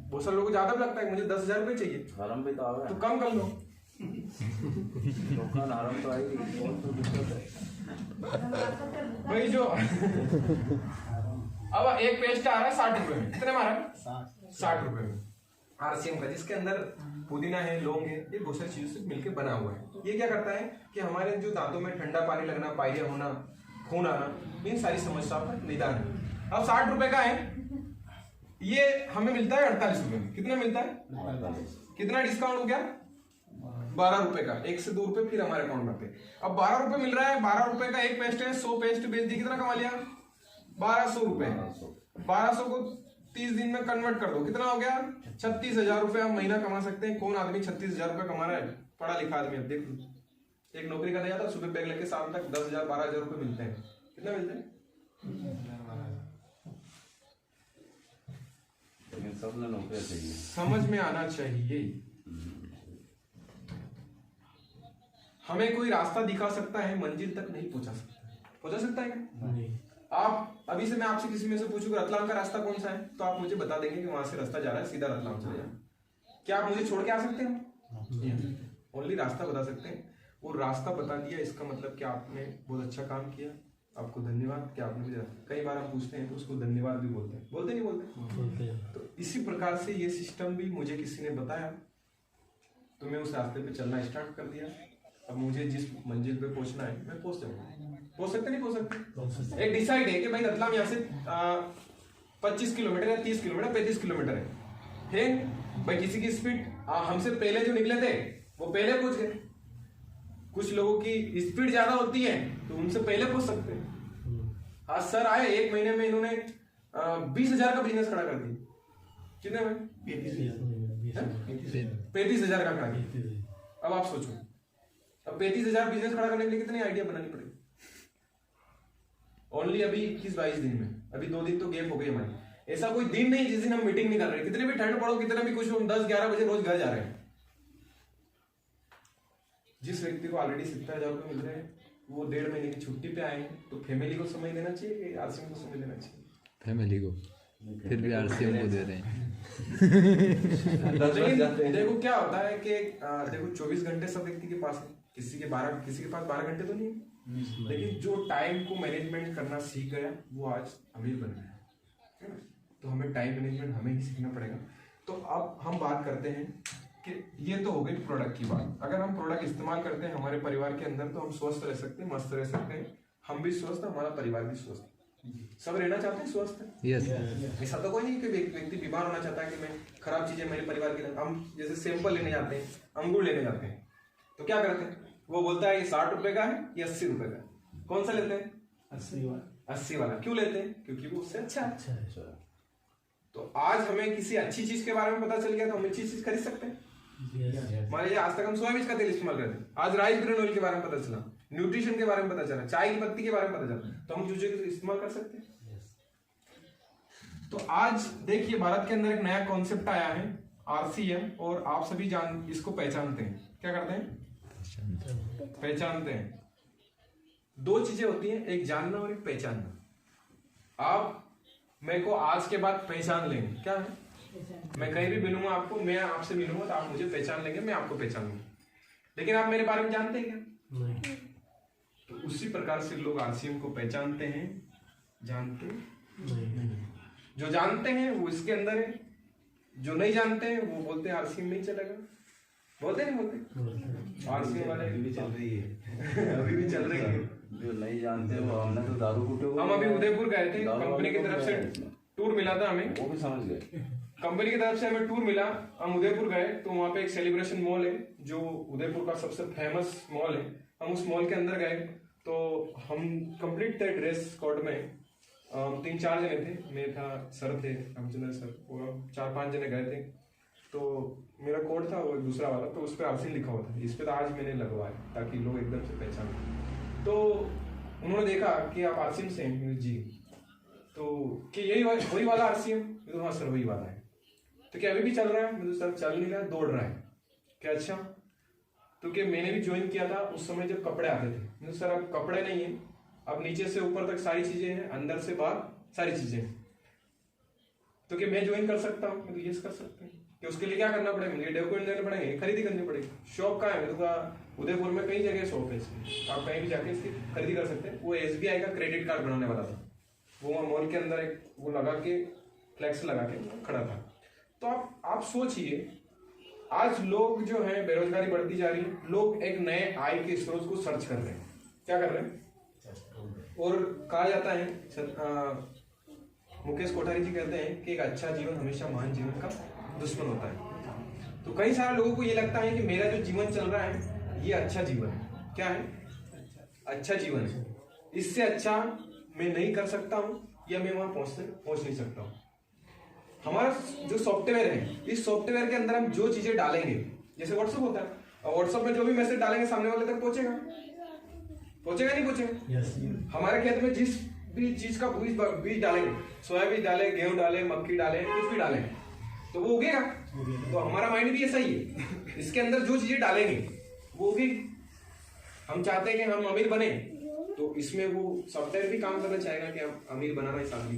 बहुत सारे लोगों को ज्यादा भी लगता है। मुझे 10,000 रुपए चाहिए, आराम भी तो आ तो कम कर लो। दुकान आराम तो आएगी, कौन सी दिक्कत है? भाई जो अब एक पेस्ट आ रहा है 60 रुपए में। कितने में आ रहा है? 60 रुपए में। आरसीएम का, जिसके अंदर पुदीना है, लौंग है, ये बहुत सारी चीजों से मिलकर बना हुआ है। ये क्या करता है कि हमारे जो दांतों में ठंडा पानी लगना, पायरिया होना, खून आना, इन सारी समस्याओं का निदान है। अब 60 रुपए का है, ये हमें मिलता है 48 रुपए में। कितना मिलता है? कितना डिस्काउंट हो गया? 12 रुपए का। 1 से 2 रुपए फिर हमारे अकाउंट में आते। अब 12 रुपए मिल रहा है। 12 रुपए का एक पेस्ट है। 100 पेस्ट बेच दी, कितना कमा लिया? 1200 रुपए। 1200 को 30 दिन में कन्वर्ट कर दो, कितना हो गया? 36,000 रुपए हम महीना कमा सकते हैं। कौन आदमी 36,000 रुपए कमा रहा है? पढ़ा लिखा आदमी। अब देख लो, एक नौकरी करने जाता, सुबह बैग लेके शाम तक 10,000 12,000 रुपए मिलते हैं। कितना मिलते हैं? सब ने नौकरी चाहिए। समझ में आना चाहिए। हमें कोई रास्ता दिखा सकता है, मंजिल तक नहीं पहुंचा सकता है क्या? नहीं। आप अभी से मैं आपसे किसी में से पूछूंगा रतलाम का रास्ता कौन सा है, तो आप मुझे बता देंगे कि वहां से रास्ता जा रहा है, सीधा रतलाम चले जाए। क्या आप मुझे छोड़ के आ सकते हैं? ओनली रास्ता बता सकते हैं। वो रास्ता बता दिया, इसका मतलब कि आपने बहुत अच्छा काम किया, आपको धन्यवाद कि आपने मुझे। कई बार हम पूछते हैं तो उसको धन्यवाद भी बोलते हैं, बोलते नहीं बोलते? तो इसी प्रकार से ये सिस्टम भी मुझे किसी ने बताया, तो मैं उस रास्ते पे चलना स्टार्ट कर दिया। अब मुझे जिस मंजिल पे पहुंचना है मैं पहुंच जाऊंगा। पहुंच सकते नहीं पहुंच सकते? एक डिसाइड है कि भाई रतलाम यहाँ से 25 किलोमीटर या 30 किलोमीटर 35 किलोमीटर है भाई। किसी की स्पीड हमसे पहले जो निकले थे वो पहले पहुंच गए। कुछ लोगों की स्पीड ज्यादा होती है तो उनसे पहले पहुंच सकते हैं। आज सर आए, 1 महीने में इन्होंने 20,000 का बिजनेस खड़ा कर दिया। कितने में? 35,000 35,000 का खड़ा किया। अब आप सोचो, अब 35,000 बिजनेस खड़ा करने के लिए कितनी आइडिया बनानी पड़ेगी? ओनली अभी 21-22 दिन में, अभी 2 दिन तो गैप हो गई हमारी। ऐसा कोई दिन नहीं जिस दिन हम मीटिंग नहीं कर रहे। कितने भी ठंड पड़ो, कितना भी कुछ हो, हम 10-11 बजे रोज घर जा रहे हैं। जिस व्यक्ति को ऑलरेडी 70,000 रुपये मिल रहे हैं, वो 1.5 महीने की छुट्टी पे आए हैं, तो फैमिली को समय देना चाहिए कि आरसीएम को समय देना चाहिए? फैमिली को, फिर भी आरसीएम को दे रहे हैं। लेकिन देखो क्या होता है कि देखो 24 घंटे सब व्यक्ति के पास है, किसी के पास 12 घंटे तो नहीं है, लेकिन जो टाइम को मैनेजमेंट करना सीख गया वो आज अमीर बन गया है ना। तो हमें टाइम मैनेजमेंट हमें ही सीखना पड़ेगा। तो अब हम बात करते हैं कि ये तो हो गई प्रोडक्ट की बात। अगर हम प्रोडक्ट इस्तेमाल करते हैं हमारे परिवार के अंदर, तो हम स्वस्थ रह सकते हैं, मस्त रह सकते हैं, हम भी स्वस्थ, हमारा परिवार भी स्वस्थ। सब रहना चाहते हैं स्वस्थ। यस, ऐसा तो कोई नहीं कि व्यक्ति बीमार होना चाहता है कि मैं खराब चीजें मेरे परिवार के लिए। हम जैसे सैंपल लेने जाते हैं, अंगूर लेने जाते हैं, तो क्या करते हैं? वो बोलता है ये 60 रुपए का है, ये 80 रुपए का है, कौन सा लेते हैं? 80 वाला। क्यों लेते हैं? क्योंकि वो उससे अच्छा है। तो आज हमें किसी अच्छी चीज के बारे में पता चल गया तो हम अच्छी चीज खरीद सकते हैं। मान लीजिए आज तक हम सोयाबीन का तेल इस्तेमाल करते हैं, आज राइस ब्रेन ऑयल के बारे में पता चला, न्यूट्रिशन के बारे में पता चला, चाय की पत्ती के बारे में पता चला, तो हम चीजों को इस्तेमाल कर सकते हैं। तो आज देखिए भारत के अंदर एक नया कॉन्सेप्ट आया है आरसीएम, और आप सभी इसको पहचानते हैं। क्या करते हैं? पहचानते हैं। 2 चीजें होती हैं, एक जानना और एक पहचानना। आप मेरे को आज के बाद पहचान लेंगे। क्या है? मैं कहीं भी मिलूंगा आपको, मैं आपसे मिलूंगा तो आप मुझे पहचान लेंगे, मैं आपको पहचान लूंगा। लेकिन आप मेरे बारे में जानते हैं क्या? नहीं। तो उसी प्रकार से लोग आरसीएम को पहचानते हैं, जानते नहीं। जो जानते हैं वो इसके अंदर है, जो नहीं जानते हैं वो बोलते हैं आरसीएम नहीं चलेगा। बोलते नहीं बोलते? आरसीएम वाले अभी भी चल रही है। अभी भी चल रही है। जो नहीं जानते वो, हमने तो दारू कूटे हुए। हम अभी उदयपुर गए थे, दारू कंपनी की वाले तरफ को से क्या है? टूर मिला था हमें, वो भी समझ गए। कंपनी की तरफ से हमें टूर मिला, हम उदयपुर गए तो वहाँ पे एक सेलिब्रेशन मॉल है जो उदयपुर का सबसे फेमस मॉल है। हम उस मॉल के अंदर गए तो हम कंप्लीट थे ड्रेस कोड में, 3-4 जने थे, मैं था, सर थे, रामचंद्र सर, और 4-5 जने गए थे। तो मेरा कोड था वो दूसरा वाला, तो उस पर आरसीएम लिखा हुआ था, इस पर तो आज मैंने लगवाया ताकि लोग एकदम से पहचान। तो उन्होंने देखा कि आप आरसीएम से हैं जी, तो कि यही वही वाला आरसीएम? तो हाँ सर वही वाला है। तो क्या अभी भी चल रहा है? मुझे सर चल नहीं रहा, दौड़ रहा है। क्या? अच्छा। तो क्या मैंने भी ज्वाइन किया था उस समय जब कपड़े आते थे। मुझे सर अब कपड़े नहीं है, अब नीचे से ऊपर तक सारी चीजें हैं, अंदर से बाहर सारी चीजें हैं, तो क्या मैं ज्वाइन कर सकता हूँ? मैं तो यस कर सकते हैं। कि उसके लिए क्या करना पड़ेगा? मुझे डॉक्यूमेंट देने पड़ेंगे, खरीदी करनी पड़ेगी। शॉप कहाँ है? मेरे को उदयपुर में कई जगह शॉप है इसकी, आप कहीं भी जाके इसकी खरीदी कर सकते हैं। वो SBI का क्रेडिट कार्ड बनाने वाला था, वो वहाँ मॉल के अंदर एक वो लगा के फ्लैक्स लगा के खड़ा था। तो आप सोचिए, आज लोग जो है बेरोजगारी बढ़ती जा रही है, लोग एक नए आय के स्रोत को सर्च कर रहे हैं। क्या कर रहे हैं? और कहा जाता है, मुकेश कोठारी जी कहते हैं कि एक अच्छा जीवन हमेशा महान जीवन का दुश्मन होता है। तो कई सारे लोगों को ये लगता है कि मेरा जो जीवन चल रहा है ये अच्छा जीवन है। क्या है? अच्छा जीवन है, इससे अच्छा मैं नहीं कर सकता हूँ, या मैं वहां पहुंच नहीं सकता हूँ। हमारा जो सॉफ्टवेयर है, इस सॉफ्टवेयर के अंदर हम जो चीजें डालेंगे, जैसे व्हाट्सएप होता है, और व्हाट्सएप में जो भी मैसेज डालेंगे सामने वाले तक पहुंचेगा नहीं पहुंचेगा? यस। हमारे खेत में जिस भी चीज का बीज डालेंगे, सोयाबीन डाले, गेहूं डाले, मक्की डाले, कुछ भी डालें, तो वो उगेगा। तो हमारा माइंड भी ऐसा ही है, इसके अंदर जो चीजें डालेंगे वो उगेगी। हम चाहते हैं कि हम अमीर बने, तो इसमें वो सॉफ्टवेयर भी काम करना चाहेगा कि हम अमीर बनाना है आदमी।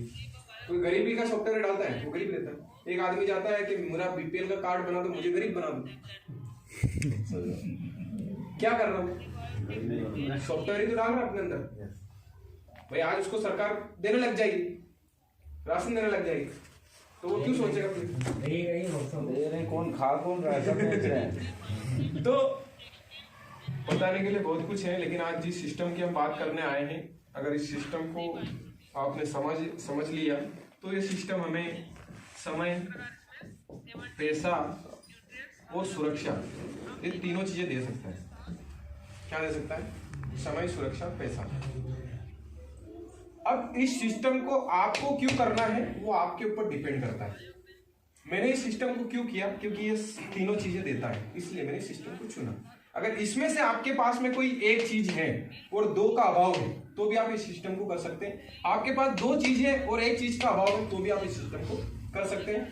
कोई गरीबी का सॉफ्टवेयर डालता है, वो गरीब रहता है। एक आदमी चाहता है कि मेरा BPL का कार्ड बना दो, मुझे गरीब बना दो। क्या कर रहा हूँ? सॉफ्टवेयर ही तो डाल रहा है अपने अंदर। भाई आज उसको सरकार देने लग जाएगी, राशन देने लग जाएगी, तो वो क्यों सोचेगा फिर? दे रहे कौन, खा कौन रहा है, सब बेच रहे हैं। तो बताने के लिए बहुत कुछ है, लेकिन आज जिस सिस्टम की हम बात करने आए हैं, अगर इस सिस्टम को आपने समझ लिया तो ये सिस्टम हमें समय, पैसा और सुरक्षा, ये तीनों चीजें दे सकता है। क्या दे सकता है? समय, सुरक्षा, पैसा। अब इस सिस्टम को आपको क्यों करना है वो आपके ऊपर डिपेंड करता है। मैंने इस सिस्टम को क्यों किया? क्योंकि ये तीनों चीजें देता है, इसलिए मैंने इस सिस्टम को चुना। अगर इसमें से आपके पास में कोई एक चीज है और दो का अभाव है तो भी आप इस सिस्टम को कर सकते हैं। आपके पास दो चीज है और एक चीज का अभाव है तो भी आप इस सिस्टम को कर सकते हैं।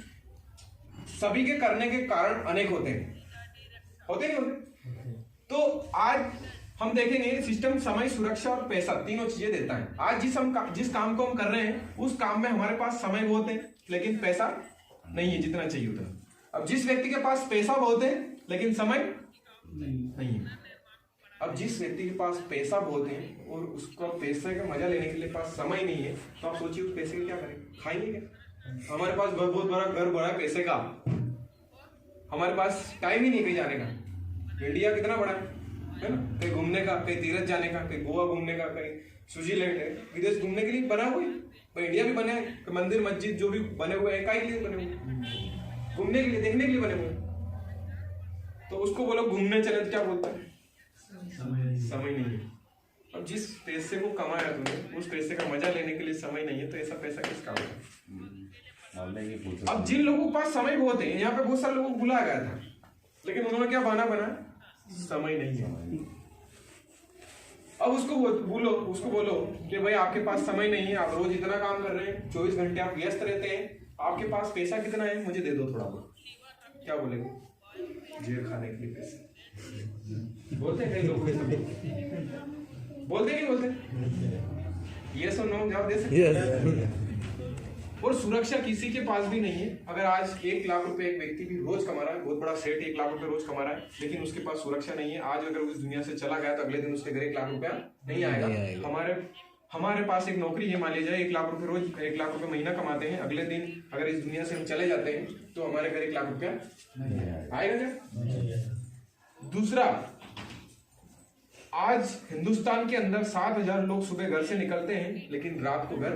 सभी के करने के कारण अनेक होते हैं, होते नहीं होते? तो आज हम देखेंगे सिस्टम समय, सुरक्षा और पैसा तीनों चीजें देता है। आज जिस काम को हम कर रहे हैं उस काम में हमारे पास समय बहुत है लेकिन पैसा नहीं है जितना चाहिए उतना। अब जिस व्यक्ति के पास पैसा बहुत है लेकिन समय नहीं है, अब जिस व्यक्ति के पास पैसा बहुत है और उसका पैसे का मजा लेने के लिए पास समय नहीं है तो आप सोचिए उस पैसे का क्या करें? खाएंगे क्या? हमारे पास बहुत बड़ा घर बड़ा है पैसे का, हमारे पास टाइम ही नहीं कहीं जाने का। इंडिया कितना बड़ा है ना, कहीं घूमने का, कहीं तीरथ जाने का, कहीं गोवा घूमने का, कहीं स्विट्जरलैंड है, विदेश घूमने के लिए बना हुआ है। तो इंडिया भी बने हैं, मंदिर मस्जिद जो भी बने हुए हैं, काहे के लिए बने हुए? घूमने के लिए, देखने के लिए बने हुए हैं। तो उसको बोलो घूमने चले तो क्या बोलता है? समय नहीं है। अब जिस पैसे को कमाया तुमने उस पैसे का मजा लेने के लिए समय नहीं है तो ऐसा पैसा किस काम का? अब जिन लोगों के पास समय बहुत है, यहाँ पे बहुत सारे लोगों को बुलाया गया था लेकिन उन्होंने क्या बहाना बनाया? समय नहीं है। अब उसको बोलो कि भाई आपके पास समय नहीं है, आप रोज इतना काम कर रहे हैं, 24 घंटे आप व्यस्त रहते हैं, आपके पास पैसा कितना है, मुझे दे दो थोड़ा बहुत। क्या बोलेंगे? जेल खाने के लिए पैसे बोलते हैं कई लोग, बोलते नहीं बोलते? ये सब नो जवाब दे सकते हैं। और सुरक्षा किसी के पास भी नहीं है। अगर आज 1 लाख रुपए एक व्यक्ति भी रोज कमा रहा है, बहुत बड़ा सेठ 1 लाख रुपए रोज कमा रहा है लेकिन उसके पास सुरक्षा नहीं है, आज अगर उस दुनिया से चला गया तो अगले दिन उसके घर 1 लाख रुपया नहीं आएगा। हमारे पास एक नौकरी है, मान लीजिए 1 लाख रुपए रोज, 1 लाख रुपए महीना कमाते हैं, अगले दिन अगर इस दुनिया से हम चले जाते हैं तो हमारे घर 1 लाख रुपया आएगा क्या? दूसरा, आज हिंदुस्तान के अंदर 7,000 लोग सुबह घर से निकलते हैं लेकिन रात को घर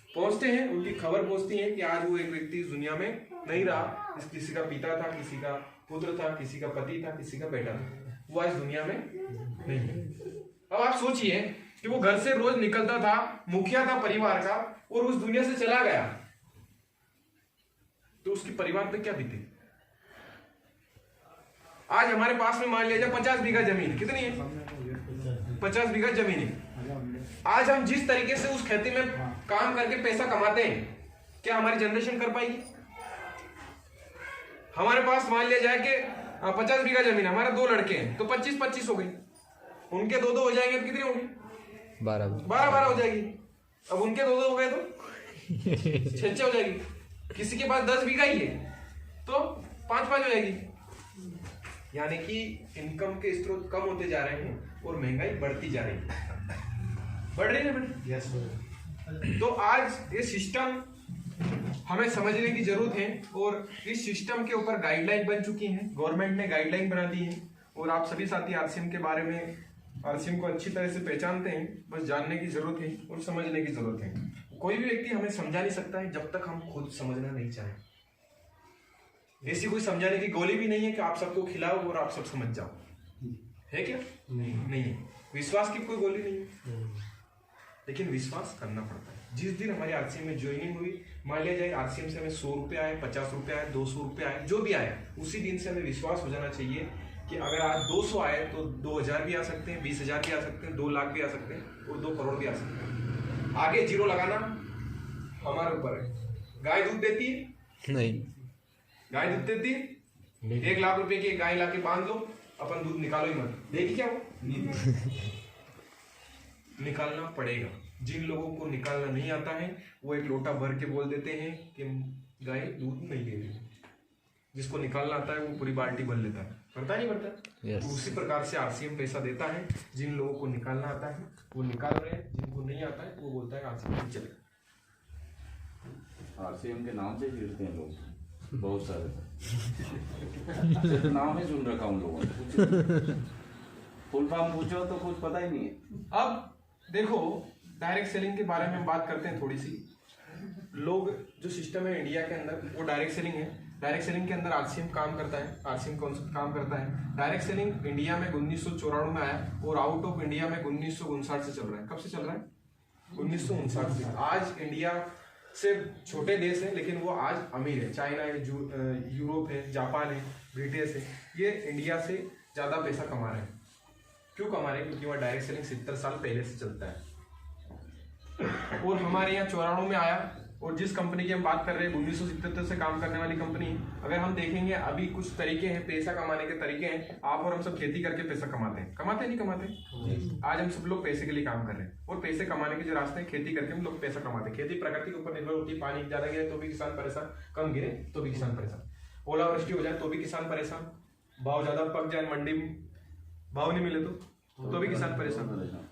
पहुंचते हैं। उनकी खबर पहुंचती है कि आज वो एक व्यक्ति इस दुनिया में नहीं रहा, किसी का पिता था, किसी का पुत्र था, किसी का पति था, किसी का बेटा था, वो आज दुनिया में नहीं है। अब आप सोचिए कि वो घर से रोज निकलता था, मुखिया था परिवार का, और उस दुनिया से चला गया तो उसके परिवार पे क्या बीते? आज हमारे पास में मान लीजिए 50 बीघा जमीन, कितनी है? 50 बीघा जमीन है। आज हम जिस तरीके से उस खेती में काम करके पैसा कमाते हैं, क्या हमारी जनरेशन कर पाएगी? हमारे पास मान लिया जाए कि 50 बीघा जमीन, हमारे 2 लड़के हैं तो 25-25 हो गई, उनके 2-2 हो जाएंगे तो कितनी होगी? 12 हो जाएगी। अब उनके 2-2 हो गए तो 6 हो जाएगी। किसी के पास 10 बीघा ही है तो 5-5 हो जाएगी। यानी कि इनकम के स्रोत कम होते जा रहे हैं और महंगाई बढ़ती जा रही है। बढ़ रही है यस। तो आज ये सिस्टम हमें समझने की जरूरत है और इस सिस्टम के ऊपर गाइडलाइन बन चुकी है, गवर्नमेंट ने गाइडलाइन बना दी है और आप सभी साथी आरसीएम के बारे में, आरसीएम को अच्छी तरह से पहचानते हैं, बस जानने की जरूरत है और समझने की जरूरत है। कोई भी व्यक्ति हमें समझा नहीं सकता है जब तक हम खुद समझना नहीं चाहें। ऐसी कोई समझाने की गोली भी नहीं है कि आप सबको खिलाओ और आप सब समझ जाओ, है क्या? नहीं है। विश्वास की कोई गोली नहीं है, लेकिन विश्वास करना पड़ता है। जिस दिन हमारी आरसीएम में ज्वाइनिंग हुई, मान लिया जाए आरसीएम से हमें 100 रुपये आए, 50 रुपये आए, 200 रुपये आए, जो भी आए, उसी दिन से हमें विश्वास हो जाना चाहिए कि अगर आज 200 आए तो 2000 भी आ सकते हैं, 20,000 भी आ सकते हैं, 2 लाख भी आ सकते हैं और 2 करोड़ भी आ सकते हैं। आगे जीरो लगाना हमारे ऊपर है। गाय दूध देती है? नहीं। गाय दूध देती है? 1 लाख रुपए की गाय लाके बांध लो, अपन दूध निकालो ही मत, देगी क्या वो? निकालना पड़ेगा। जिन लोगों को निकालना नहीं आता है वो एक लोटा भर के बोल देते हैं कि गाय दूध नहीं दे रही। जिसको निकालना आता है वो पूरी बाल्टी भर लेता है, करता नहीं करता? तो उसी प्रकार से आरसीएम पैसा देता है। जिन लोगों को निकालना आता है वो निकाल रहे हैं, जिनको नहीं आता है वो बोलता है आरसीएम नहीं चलेगा। आरसीएम के नाम से गिरते हैं लोग बहुत सारे। नाम ही सुन रखा उन लोगों ने, फुल फॉर्म पूछो तो कुछ पता ही नहीं है। अब देखो, डायरेक्ट सेलिंग के बारे में हम बात करते हैं थोड़ी सी। लोग जो सिस्टम है इंडिया के अंदर वो डायरेक्ट सेलिंग है। डायरेक्ट सेलिंग के अंदर आरसीएम काम करता है। आरसीएम कॉन्सेप्ट काम करता है। डायरेक्ट सेलिंग इंडिया में 1994 में आया और आउट ऑफ इंडिया में 1959 से चल रहा है। कब से चल रहा है? 1959 से। आज इंडिया से छोटे देश हैं लेकिन वो आज अमीर है। चाइना है, यूरोप है, जापान है, ब्रिटेन है, ये इंडिया से ज़्यादा पैसा कमा रहे हैं। क्यों कमा रहे हैं? क्योंकि वहाँ डायरेक्ट सेलिंग 70 साल पहले से चलता है। और हमारे यहाँ 94 में आया, और जिस कंपनी की हम बात कर रहे हैं 1977 से काम करने वाली कंपनी है। अगर हम देखेंगे अभी कुछ तरीके हैं पैसा कमाने के तरीके हैं। आप और हम सब खेती करके पैसा कमाते हैं, कमाते नहीं कमाते? आज हम सब लोग पैसे के लिए काम कर रहे हैं, और पैसे कमाने के जो रास्ते हैं खेती करके हम लोग पैसा कमाते हैं। खेती प्रकृति के ऊपर निर्भर होती है। पानी ज्यादा गिरे तो भी किसान परेशान, कम गिरे तो भी किसान परेशान, ओलावृष्टि हो जाए तो भी किसान परेशान, भाव ज्यादा पक जाए मंडी में भाव नहीं मिले तो भी किसान परेशान।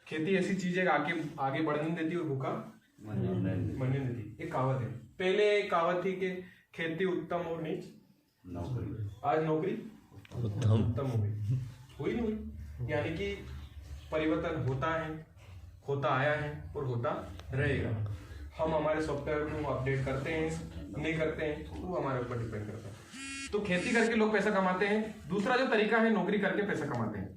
खेती ऐसी चीज है आगे बढ़ने देती है और भूखा मरने देती। एक कहावत है, पहले एक कहावत थी कि खेती उत्तम और नीच नौकरी, आज नौकरी उत्तम हो गई, हुई नहीं हुई। यानी कि परिवर्तन होता है, होता आया है और होता रहेगा। हम हमारे सॉफ्टवेयर को अपडेट करते हैं नहीं करते हैं वो हमारे ऊपर डिपेंड करता है। तो खेती करके लोग पैसा कमाते हैं। दूसरा जो तरीका है नौकरी करके पैसा कमाते हैं।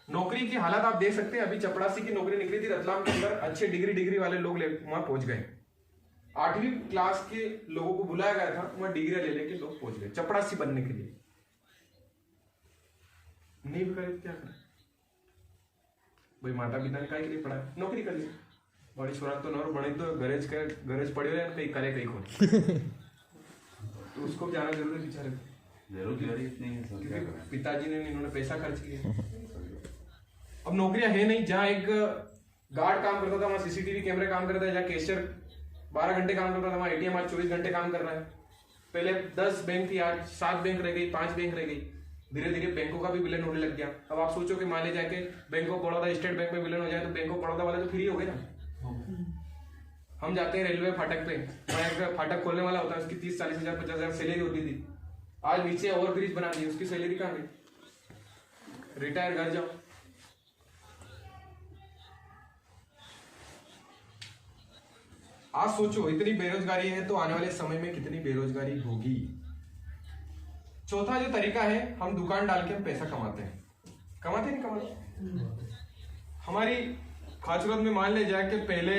नौकरी की हालत आप देख सकते हैं। अभी चपड़ासी की नौकरी निकली थी रतलाम के अंदर, अच्छे डिग्री वाले लोग वहां पहुंच गए। 8वीं क्लास के लोगों को बुलाया गया था, वहां डिग्री ले लेके लोग पहुंच गए चपड़ासी बनने के लिए। नहीं भी करे क्या करे भाई, माता पिता ने काय के लिए पढ़ा, नौकरी कर ली। बड़ी सुराग तो नौर बने तो गरज पड़े हुए कहीं करे कहीं खोले तो उसको जाना जरूरी बेचारे, बेरोजगारी इतनी है, क्योंकि पिताजी ने इन्होंने पैसा खर्च किया। अब नौकरियां है नहीं। जहाँ एक गार्ड काम करता था वहां सीसीटीवी कैमरे काम करता है, जहाँ कैशियर 12 घंटे काम करता था वहां एटीएम आज 24 घंटे काम कर रहा है। पहले 10 बैंक थी, आज 7 बैंक रह गई, 5 बैंक रह गई। धीरे धीरे बैंकों का भी विलय होने लग गया। अब आप सोचो कि मान ले जाके bank of Baroda state bank में विलय हो जाए तो बैंक ऑफ बड़ौदा वाले तो फ्री हो गए ना। हम जाते हैं रेलवे फाटक पे, वहां एक फाटक खोलने वाला होता है, उसकी 30-40 हजार 50 हजार सैलरी होती थी। आज नीचे ओवर ब्रिज बना दी, उसकी सैलरी कहाँ गई? रिटायर घर जाओ। आज सोचो इतनी बेरोजगारी है तो आने वाले समय में कितनी बेरोजगारी होगी। चौथा जो तरीका है, हम दुकान डाल के हम पैसा कमाते हैं। कमाते नहीं कमाते? हमारी खाचरत में मान ले जाए कि पहले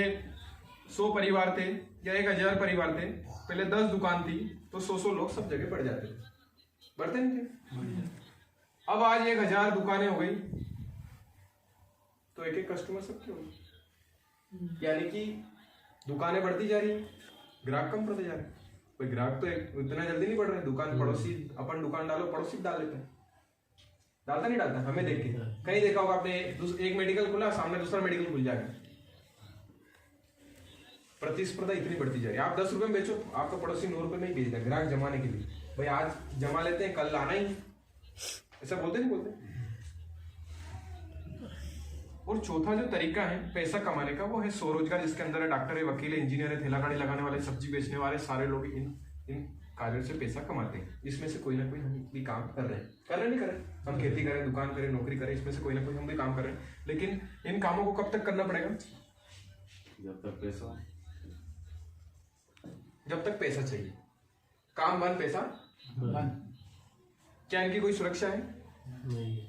100 परिवार थे या 1000 परिवार थे, पहले 10 दुकान थी तो 100 लोग सब जगह बढ़ जाते थे, बढ़ते नहीं थे? अब आज 1000 दुकानें हो गई तो एक कस्टमर सबके हो गए। यानी कि दुकानें बढ़ती जा रही है, ग्राहक कम पड़ते जा रहे हैं। कोई ग्राहक तो इतना जल्दी नहीं बढ़ रहे। दुकान पड़ोसी, अपन दुकान डालो पड़ोसी डाल लेते हैं, डालता नहीं डालता? हमें देख के कहीं देखा होगा आपने, एक मेडिकल खुला सामने दूसरा मेडिकल खुल जाएगा। प्रतिस्पर्धा इतनी बढ़ती जा रही है। आप 10 रुपए में बेचो, आपका पड़ोसी 9 रुपए में ही बेच देगा ग्राहक जमाने के लिए। भाई आज जमा लेते हैं, कल लाना ही, ऐसा बोलते नहीं बोलते? और चौथा जो तरीका है पैसा कमाने का वो है स्वरोजगार, जिसके अंदर है डॉक्टर है, वकील है, इंजीनियर है, ठेला गाड़ी लगाने वाले, सब्जी बेचने वाले, सारे लोग इन कार्यों से पैसा कमाते हैं। इसमें से कोई ना कोई हम भी काम कर रहे हैं, नहीं कर रहे? हम खेती करें, दुकान करें, नौकरी करें, इसमें से कोई ना कोई हम भी काम कर रहे हैं। लेकिन इन कामों को कब तक करना पड़ेगा? जब तक पैसा चाहिए। काम बंद पैसा बंद। क्या इनकी कोई सुरक्षा है? नहीं।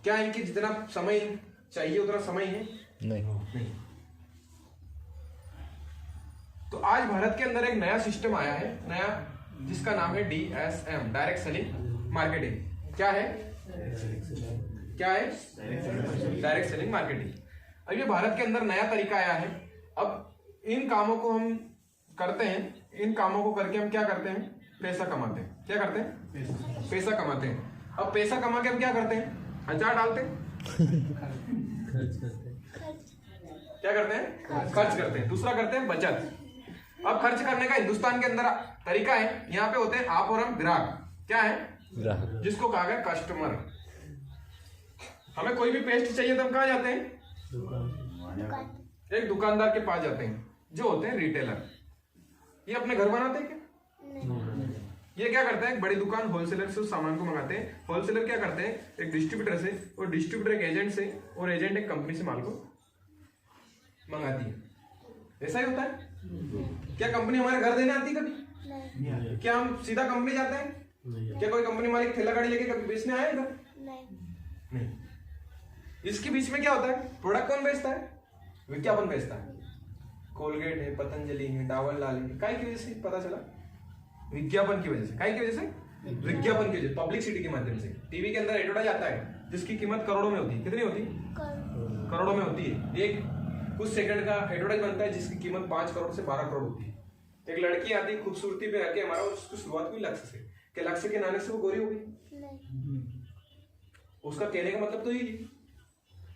क्या इनकी जितना समय चाहिए उतना समय है? नहीं। तो आज भारत के अंदर एक नया सिस्टम आया है, नया, जिसका नाम है DSM, डायरेक्ट सेलिंग मार्केटिंग। क्या है? Direct selling marketing. अब ये भारत के अंदर नया तरीका आया है। अब इन कामों को हम करते हैं, इन कामों को करके हम क्या करते हैं? पैसा कमाते हैं। क्या करते हैं? पैसा कमाते हैं। अब पैसा कमा के हम क्या करते हैं? अचार डालते हैं। खर्च करते हैं। क्या करते हैं? खर्च करते हैं। दूसरा करते हैं बचत। अब खर्च करने का हिंदुस्तान के अंदर तरीका है, यहाँ पे होते हैं आप और हम ग्राहक। क्या है? ग्राहक, जिसको कहा गया कस्टमर। हमें कोई भी पेस्ट चाहिए तो हम कहाँ जाते हैं? एक दुकानदार के पास जाते हैं, जो होते हैं रिटेलर। ये अपने घर बनाते हैं क्या? ये क्या करते हैं? एक बड़ी दुकान होलसेलर से उस सामान को मंगाते हैं। होलसेलर क्या करते हैं? एक डिस्ट्रीब्यूटर से, और डिस्ट्रीब्यूटर एक एजेंट से, और एजेंट एक कंपनी से माल को मंगाती है। ऐसा ही होता है। क्या कंपनी हमारे घर देने आती कभी? नहीं। क्या हम सीधा कंपनी जाते हैं? नहीं। क्या कोई कंपनी मालिक ठेला गाड़ी लेके कभी बेचने आया इधर? नहीं। इसके बीच में क्या होता है? प्रोडक्ट कौन बेचता है? विज्ञापन बेचता है। कोलगेट है, पतंजलि है, डाबर लाल है, काय की वजह से पता चला? विज्ञापन की वजह से। काय की वजह से? विज्ञापन की वजह से, पब्लिसिटी के माध्यम से। टीवी के अंदर एडवर्टाइज आता है जिसकी कीमत करोड़ों में होती है। कितनी होती है? करोड़ों में होती है। एक कुछ सेकंड का एडवर्टाइज बनता है जिसकी कीमत 5 करोड़ से 12 करोड़ होती है। एक लड़की आती है खूबसूरती पे आके हमारा, उसकी शुरुआत हुई लक्ष्य से, कि लक्ष्य के नाने से वो गोरी हो गई। उसका कहने का मतलब तो यही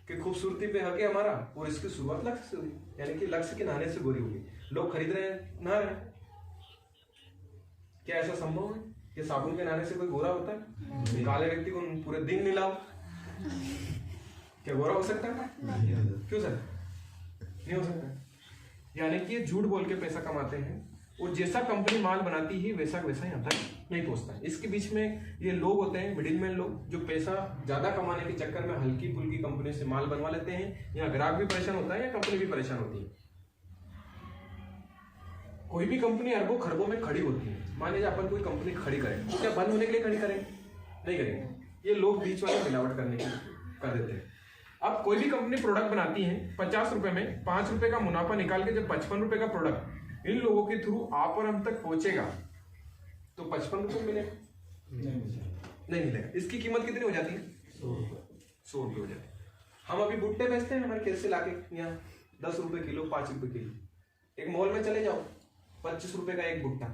कि खूबसूरती पे हके हमारा, और इसकी शुरुआत लक्ष्य से हुई, यानी कि लक्ष्य के नहाने से गोरी हो गई। लोग खरीद रहे हैं, नहा रहे हैं। क्या ऐसा संभव है कि साबुन के नहाने से कोई गोरा होता है? काले व्यक्ति को पूरे दिन मिलाओ, क्या गोरा हो सकता है? क्यों सर? नहीं हो सकता। यानी कि ये झूठ बोल के पैसा कमाते हैं, और जैसा कंपनी माल बनाती है वैसा वैसा यहाँ तक नहीं पहुंचता है। इसके बीच में ये लोग होते हैं, मिडिलमैन लोग, जो पैसा ज्यादा कमाने के चक्कर में हल्की फुल्की कंपनी से माल बनवा लेते हैं। यहाँ ग्राहक भी परेशान होता है या कंपनी भी परेशान होती है। कोई भी कंपनी अरबों खरबों में खड़ी होती है। मान लीजिए अपन कोई कंपनी खड़ी करें, तो क्या बंद होने के लिए खड़ी करें? नहीं करेंगे। ये लोग बीच वाले मिलावट करने की कर देते हैं। अब कोई भी कंपनी प्रोडक्ट बनाती है 50 रुपए में, 5 रुपए का मुनाफा निकाल के जब 55 रुपए का प्रोडक्ट इन लोगों के थ्रू आप और हम तक पहुंचेगा तो 55 रुपए मिलेगा? नहीं मिलेगा। इसकी कीमत कितनी हो जाती है? 100 रुपए हो जाती है। हम अभी भुट्टे बेचते हैं हमारे खेत से लाके यहाँ 10 रुपए किलो, 5 रुपए किलो। एक मॉल में चले जाओ, 25 रुपए का एक भुट्टा,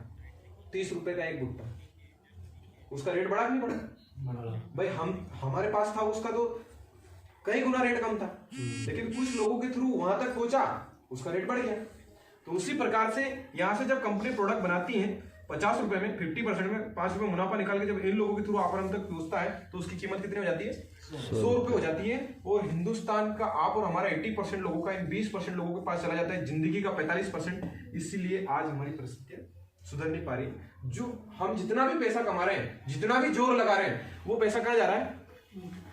30 रुपए का एक भुट्टा। उसका रेट बढ़ा कि नहीं बढ़ा? भाई हमारे पास था उसका तो कई गुना रेट कम था, लेकिन कुछ लोगों के थ्रू वहां तक पहुंचा, उसका रेट बढ़ गया। तो उसी प्रकार से यहाँ से जब कंपनी प्रोडक्ट बनाती है 50 रुपए में, 50% में 5 रुपए मुनाफा निकाल के जब इन लोगों के थ्रू आप और हम तक पहुंचता है तो उसकी कीमत कितनी हो जाती है? 100 रुपए हो जाती है। और हिंदुस्तान का आप और हमारा 80% लोगों का इन 20% लोगों के पास चला जाता है जिंदगी का 45%। इसीलिए आज हमारी परिस्थितियां सुधर नहीं पा रही। जो हम जितना भी पैसा कमा रहे हैं, जितना भी जोर लगा रहे हैं, वो पैसा कहाँ जा रहा है?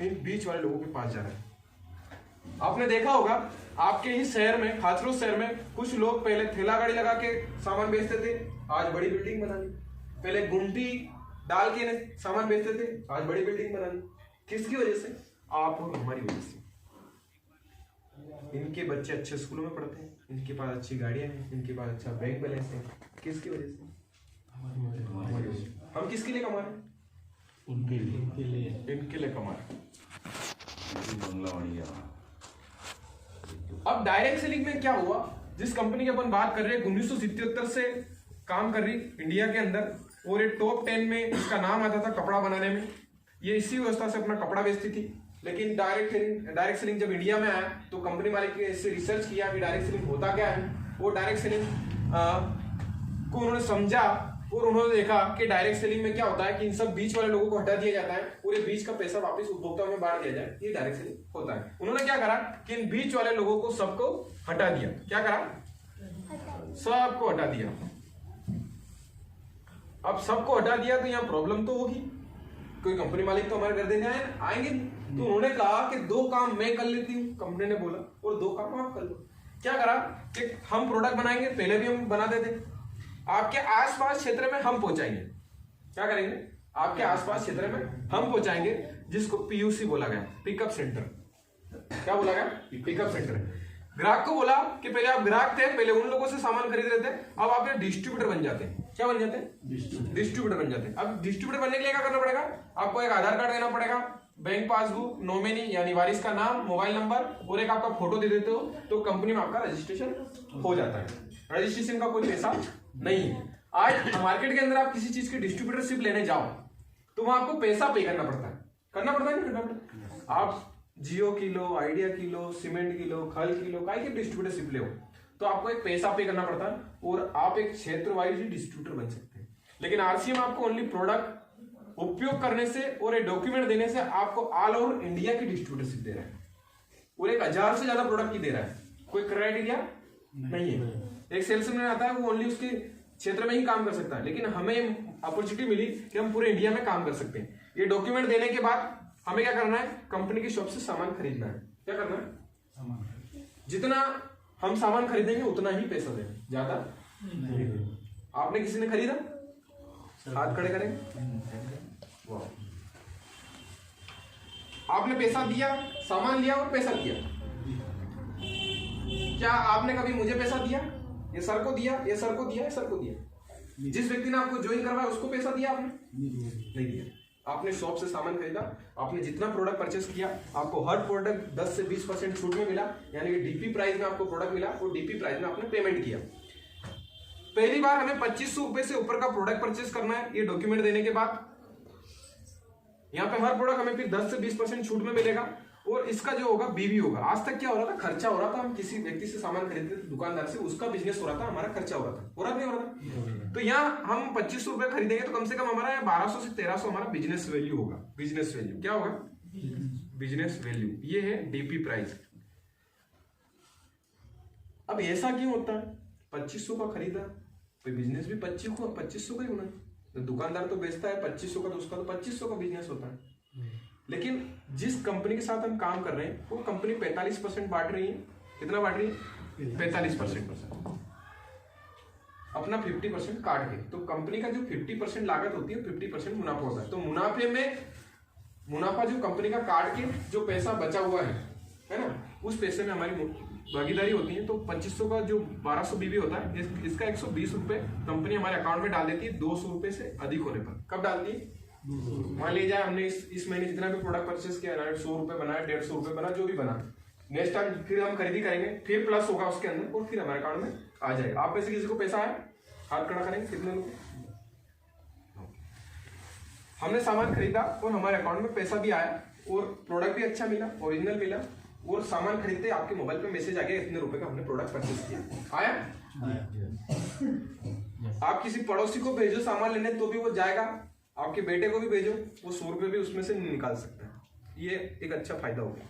इन बीच वाले लोगों के पास जा रहा है। आपने देखा होगा आपके ही शहर में, हाथरस शहर में, कुछ लोग पहले ठेला गाड़ी लगा के सामान बेचते थे, आज बड़ी बिल्डिंग बना ली। पहले गुमटी डाल के सामान बेचते थे, आज बड़ी बिल्डिंग बना ली। किसकी वजह से? आप और हमारी वजह से। इनके बच्चे अच्छे स्कूलों में पढ़ते हैं, इनके पास अच्छी गाड़ियां हैं, इनके पास अच्छा बैंक बैलेंस है। किसकी वजह से? हमारी वजह से। हम किसके लिए कमा रहे हैं? उनके लिए इनके लिए कमा रहे हैं। बंगला बढ़िया। अब डायरेक्ट सेलिंग में क्या हुआ? जिस कंपनी की अपन बात कर रहे हैं 1977 से काम कर रही इंडिया के अंदर, और ये टॉप 10 में इसका नाम आता था कपड़ा बनाने में। ये इसी व्यवस्था से अपना कपड़ा बेचती थी। लेकिन डायरेक्ट सेलिंग जब इंडिया में आया तो कंपनी मालिक ने इससे रिसर्च किया कि डायरेक्ट सेलिंग होता क्या है। वो डायरेक्ट सेलिंग को उन्होंने समझा और उन्होंने देखा कि डायरेक्ट सेलिंग में क्या होता है कि इन सब बीच वाले लोगों को हटा दिया जाता है, पूरे बीच का पैसा वापस उपभोक्ताओं में बांट दिया जाए। ये डायरेक्ट सेलिंग होता है। उन्होंने क्या करा कि इन बीच वाले लोगों को सबको हटा दिया। क्या करा? सबको हटा दिया। अब सबको हटा दिया तो यहाँ प्रॉब्लम तो होगी, कोई कंपनी मालिक तो हमारे घर देने आएंगे नहीं। तो उन्होंने कहा कि 2 काम मैं कर लेती हूँ, कंपनी ने बोला, और 2 काम आप कर लो। क्या करा कि हम प्रोडक्ट बनाएंगे, पहले भी हम बनाते थे, आपके आसपास क्षेत्र में हम पहुंचाएंगे। क्या करेंगे? आपके आसपास क्षेत्र में हम पहुंचाएंगे, जिसको पीयूसी बोला गया, पिकअप सेंटर। क्या बोला गया? Pickup centre. ग्राहक को बोला कि पहले आप ग्राहक थे, पहले उन लोगों से सामान खरीद रहे थे, अब आप डिस्ट्रीब्यूटर बन जाते हैं। क्या बन जाते हैं? डिस्ट्रीब्यूटर बन जाते हैं। अब डिस्ट्रीब्यूटर बनने के लिए क्या करना पड़ेगा? आपको एक आधार कार्ड देना पड़ेगा, बैंक पासबुक, नॉमिनी यानी वारिस का नाम, मोबाइल नंबर और एक आपका फोटो दे देते हो तो कंपनी में आपका रजिस्ट्रेशन हो जाता है। रजिस्ट्रेशन का कोई पैसा नहीं है। आज मार्केट के अंदर आप किसी चीज की डिस्ट्रीब्यूटरशिप लेने जाओ तो वहां आपको पैसा पे करना पड़ता है। करना पड़ता है नहीं करना पड़ता? आप जियो की लो, आइडिया की लो, सीमेंट की लो, खल की लो, काय की डिस्ट्रीब्यूटरशिप ले हो तो आपको एक पैसा पे करना पड़ता है और आप एक क्षेत्र वाइज ही डिस्ट्रीब्यूटर बन सकते हैं। लेकिन आरसीएम आपको ओनली प्रोडक्ट उपयोग करने से और एक डॉक्यूमेंट देने से आपको ऑल ओवर इंडिया की डिस्ट्रीब्यूटरशिप दे रहा है और 1000 से ज्यादा प्रोडक्ट की दे रहा है। कोई क्राइटेरिया नहीं है। एक सेल्समैन आता है वो ओनली उसके क्षेत्र में ही काम कर सकता है, लेकिन हमें अपॉर्चुनिटी मिली कि हम पूरे इंडिया में काम कर सकते हैं। ये डॉक्यूमेंट देने के बाद हमें क्या करना है? कंपनी की शॉप से सामान खरीदना है। क्या करना है? जितना हम सामान खरीदेंगे उतना ही पैसा देना, ज्यादा नहीं। आपने किसी ने खरीदा? हाथ खड़े करेंगे। वाह, आपने पैसा दिया, सामान लिया और पैसा दिया। क्या आपने कभी मुझे पैसा दिया? ये सर को दिया, ये सर को दिया, ये सर को दिया। जिस व्यक्ति ने आपको ज्वाइन करवाया उसको पैसा दिया आपने? नहीं दिया। आपने शॉप से सामान खरीदा, आपने जितना प्रोडक्ट परचेस किया, आपको हर प्रोडक्ट 10 से 20% छूट में मिला, यानी कि डीपी प्राइस में आपको प्रोडक्ट मिला और डीपी प्राइस में आपने पेमेंट किया। पहली बार हमें 2500 रुपए से ऊपर का प्रोडक्ट परचेस करना है, ये डॉक्यूमेंट देने के बाद। यहाँ पे हर प्रोडक्ट हमें फिर 10 से 20% छूट में मिलेगा और इसका जो होगा बीवी होगा। आज तक क्या हो रहा था, खर्चा हो रहा था, हम किसी व्यक्ति से सामान खरीदते थे, दुकानदार से, उसका बिजनेस हो रहा था, हमारा खर्चा हो रहा था, हो रहा नहीं हो रहा था? तो यहाँ हम 2500 रुपए खरीदेंगे तो कम से कम हमारा 1200 से 1300 हमारा बिजनेस वैल्यू होगा। बिजनेस वैल्यू क्या होगा? बिजनेस वैल्यू, ये है डीपी प्राइस। अब ऐसा क्यों होता है? 2500 का खरीदा, बिजनेस भी 2500 का ही होना है। तो दुकानदार तो बेचता है 2500 का, तो उसका तो 2500 का बिजनेस होता है। लेकिन जिस कंपनी के साथ हम काम कर रहे हैं वो कंपनी 45% बांट रही है। कितना बांट रही है? 45%। अपना 50% काट के, तो कंपनी का जो 50% लागत होती है 50% मुनाफा होता है। तो मुनाफे में मुनाफा जो कंपनी का काट के जो पैसा बचा हुआ है ना, उस पैसे में हमारी भागीदारी होती है। तो 2500 का जो 1200 बीवी होता है, इसका 120 रुपए कंपनी हमारे अकाउंट में डाल देती है 200 रुपए से अधिक होने पर। कब डालती है? मान लीजिए हमने इस महीने जितना भी प्रोडक्ट परचेस किया, 100 रुपए बनाया, 150 रुपए बना, जो भी बना, नेक्स्ट टाइम फिर हम खरीदी करेंगे, फिर प्लस होगा उसके अंदर और फिर हमारे अकाउंट में आ जाएगा। आप में से किसी को पैसा आया? हाथ खड़ा करेंगे, कितने लोग? हमने सामान खरीदा और हमारे अकाउंट में पैसा भी आया और प्रोडक्ट भी अच्छा मिला, ओरिजिनल मिला, और सामान खरीदते आपके मोबाइल पे मैसेज आ गया इतने रुपए का हमने प्रोडक्ट परचेस किया। आया? आप किसी पड़ोसी को भेजो सामान लेने तो भी वो जाएगा, आपके बेटे को भी भेजो, वो 100 रुपए भी उसमें से निकाल सकता है। ये एक अच्छा फायदा हो गया,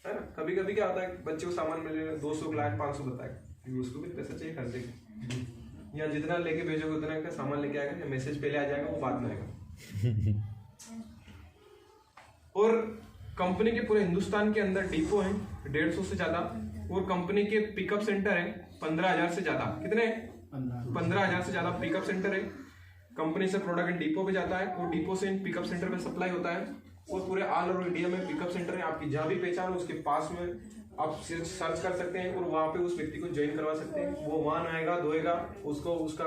है ना। कभी कभी क्या होता है, बच्चे को सामान मिले 200 लाख 500 बताएगा, उसको भी पैसा चाहिए खर्चे का। या जितना लेके भेजोगे उतना का सामान लेके आएगा, मैसेज पहले आ जाएगा, वो बाद में आएगा। और कंपनी के पूरे हिंदुस्तान के अंदर डिपो है 150 से ज्यादा, और कंपनी के पिकअप सेंटर है 15,000 से ज्यादा। कितने? 15,000 से ज्यादा पिकअप सेंटर है। कंपनी से प्रोडक्ट डिपो पे जाता है और डिपो से इन पिकअप सेंटर पे सप्लाई होता है। और पूरे ऑल ओवर इंडिया में पिकअप सेंटर है। आपकी जहां भी पहचान हो उसके पास में आप सर्च कर सकते हैं और वहां पे उस व्यक्ति को ज्वाइन करवा सकते हैं। वो वहां आएगा, धोएगा, उसको उसका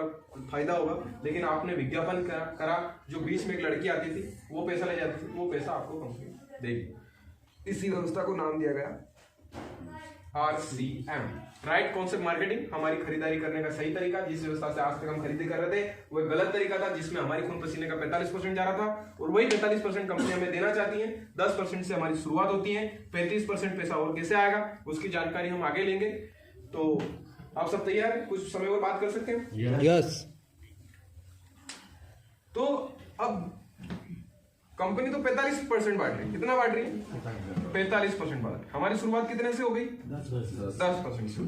फायदा होगा। लेकिन आपने विज्ञापन करा, जो बीच में एक लड़की आती थी वो पैसा ले जाती थी, वो पैसा आपको कंपनी देगी। इसी व्यवस्था को नाम दिया गया RCM, राइट कॉन्सेप्ट मार्केटिंग। हमारी खरीदारी करने का सही तरीका, जिस व्यवस्था से आज तक हम खरीदी कर रहे थे वो एक गलत तरीका था, जिसमें हमारी खून पसीने का 45% जा रहा था, और वही 45% कंपनी हमें देना चाहती है। 10% से हमारी शुरुआत होती है, 35% पैसा और कैसे आएगा उसकी जानकारी हम आगे लेंगे। तो आप सब तैयार है? कुछ समय और बात कर सकते हैं? यस। तो अब कंपनी तो 45% बांट रही है। कितना बांट रही है? 45% बांट रही है। हमारी शुरुआत कितने से हो गई? 10% से।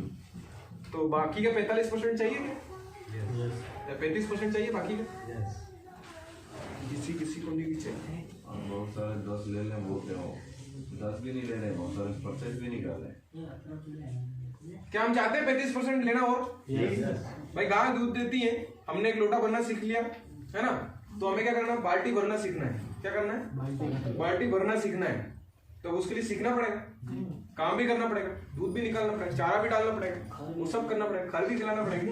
तो बाकी का 45% चाहिए क्या? या 35% चाहिए बाकी का? किसी को नहीं चाहिए। बहुत सारे 10 ले लें, वो क्या हो, 10 भी नहीं ले रहे, बहुत सारे परचेज भी नहीं कर रहे। क्या हम चाहते हैं 35% लेना? और भाई गाय दूध देती है, हमने एक लोटा भरना सीख लिया, है ना, तो हमें क्या करना है? बाल्टी भरना सीखना है। क्या करना है? बाल्टी भरना सीखना है। तो उसके लिए सीखना पड़ेगा, काम भी करना पड़ेगा, दूध भी निकालना पड़ेगा, चारा भी डालना पड़ेगा, वो सब करना पड़ेगा, खल भी खिलाना पड़ेगा,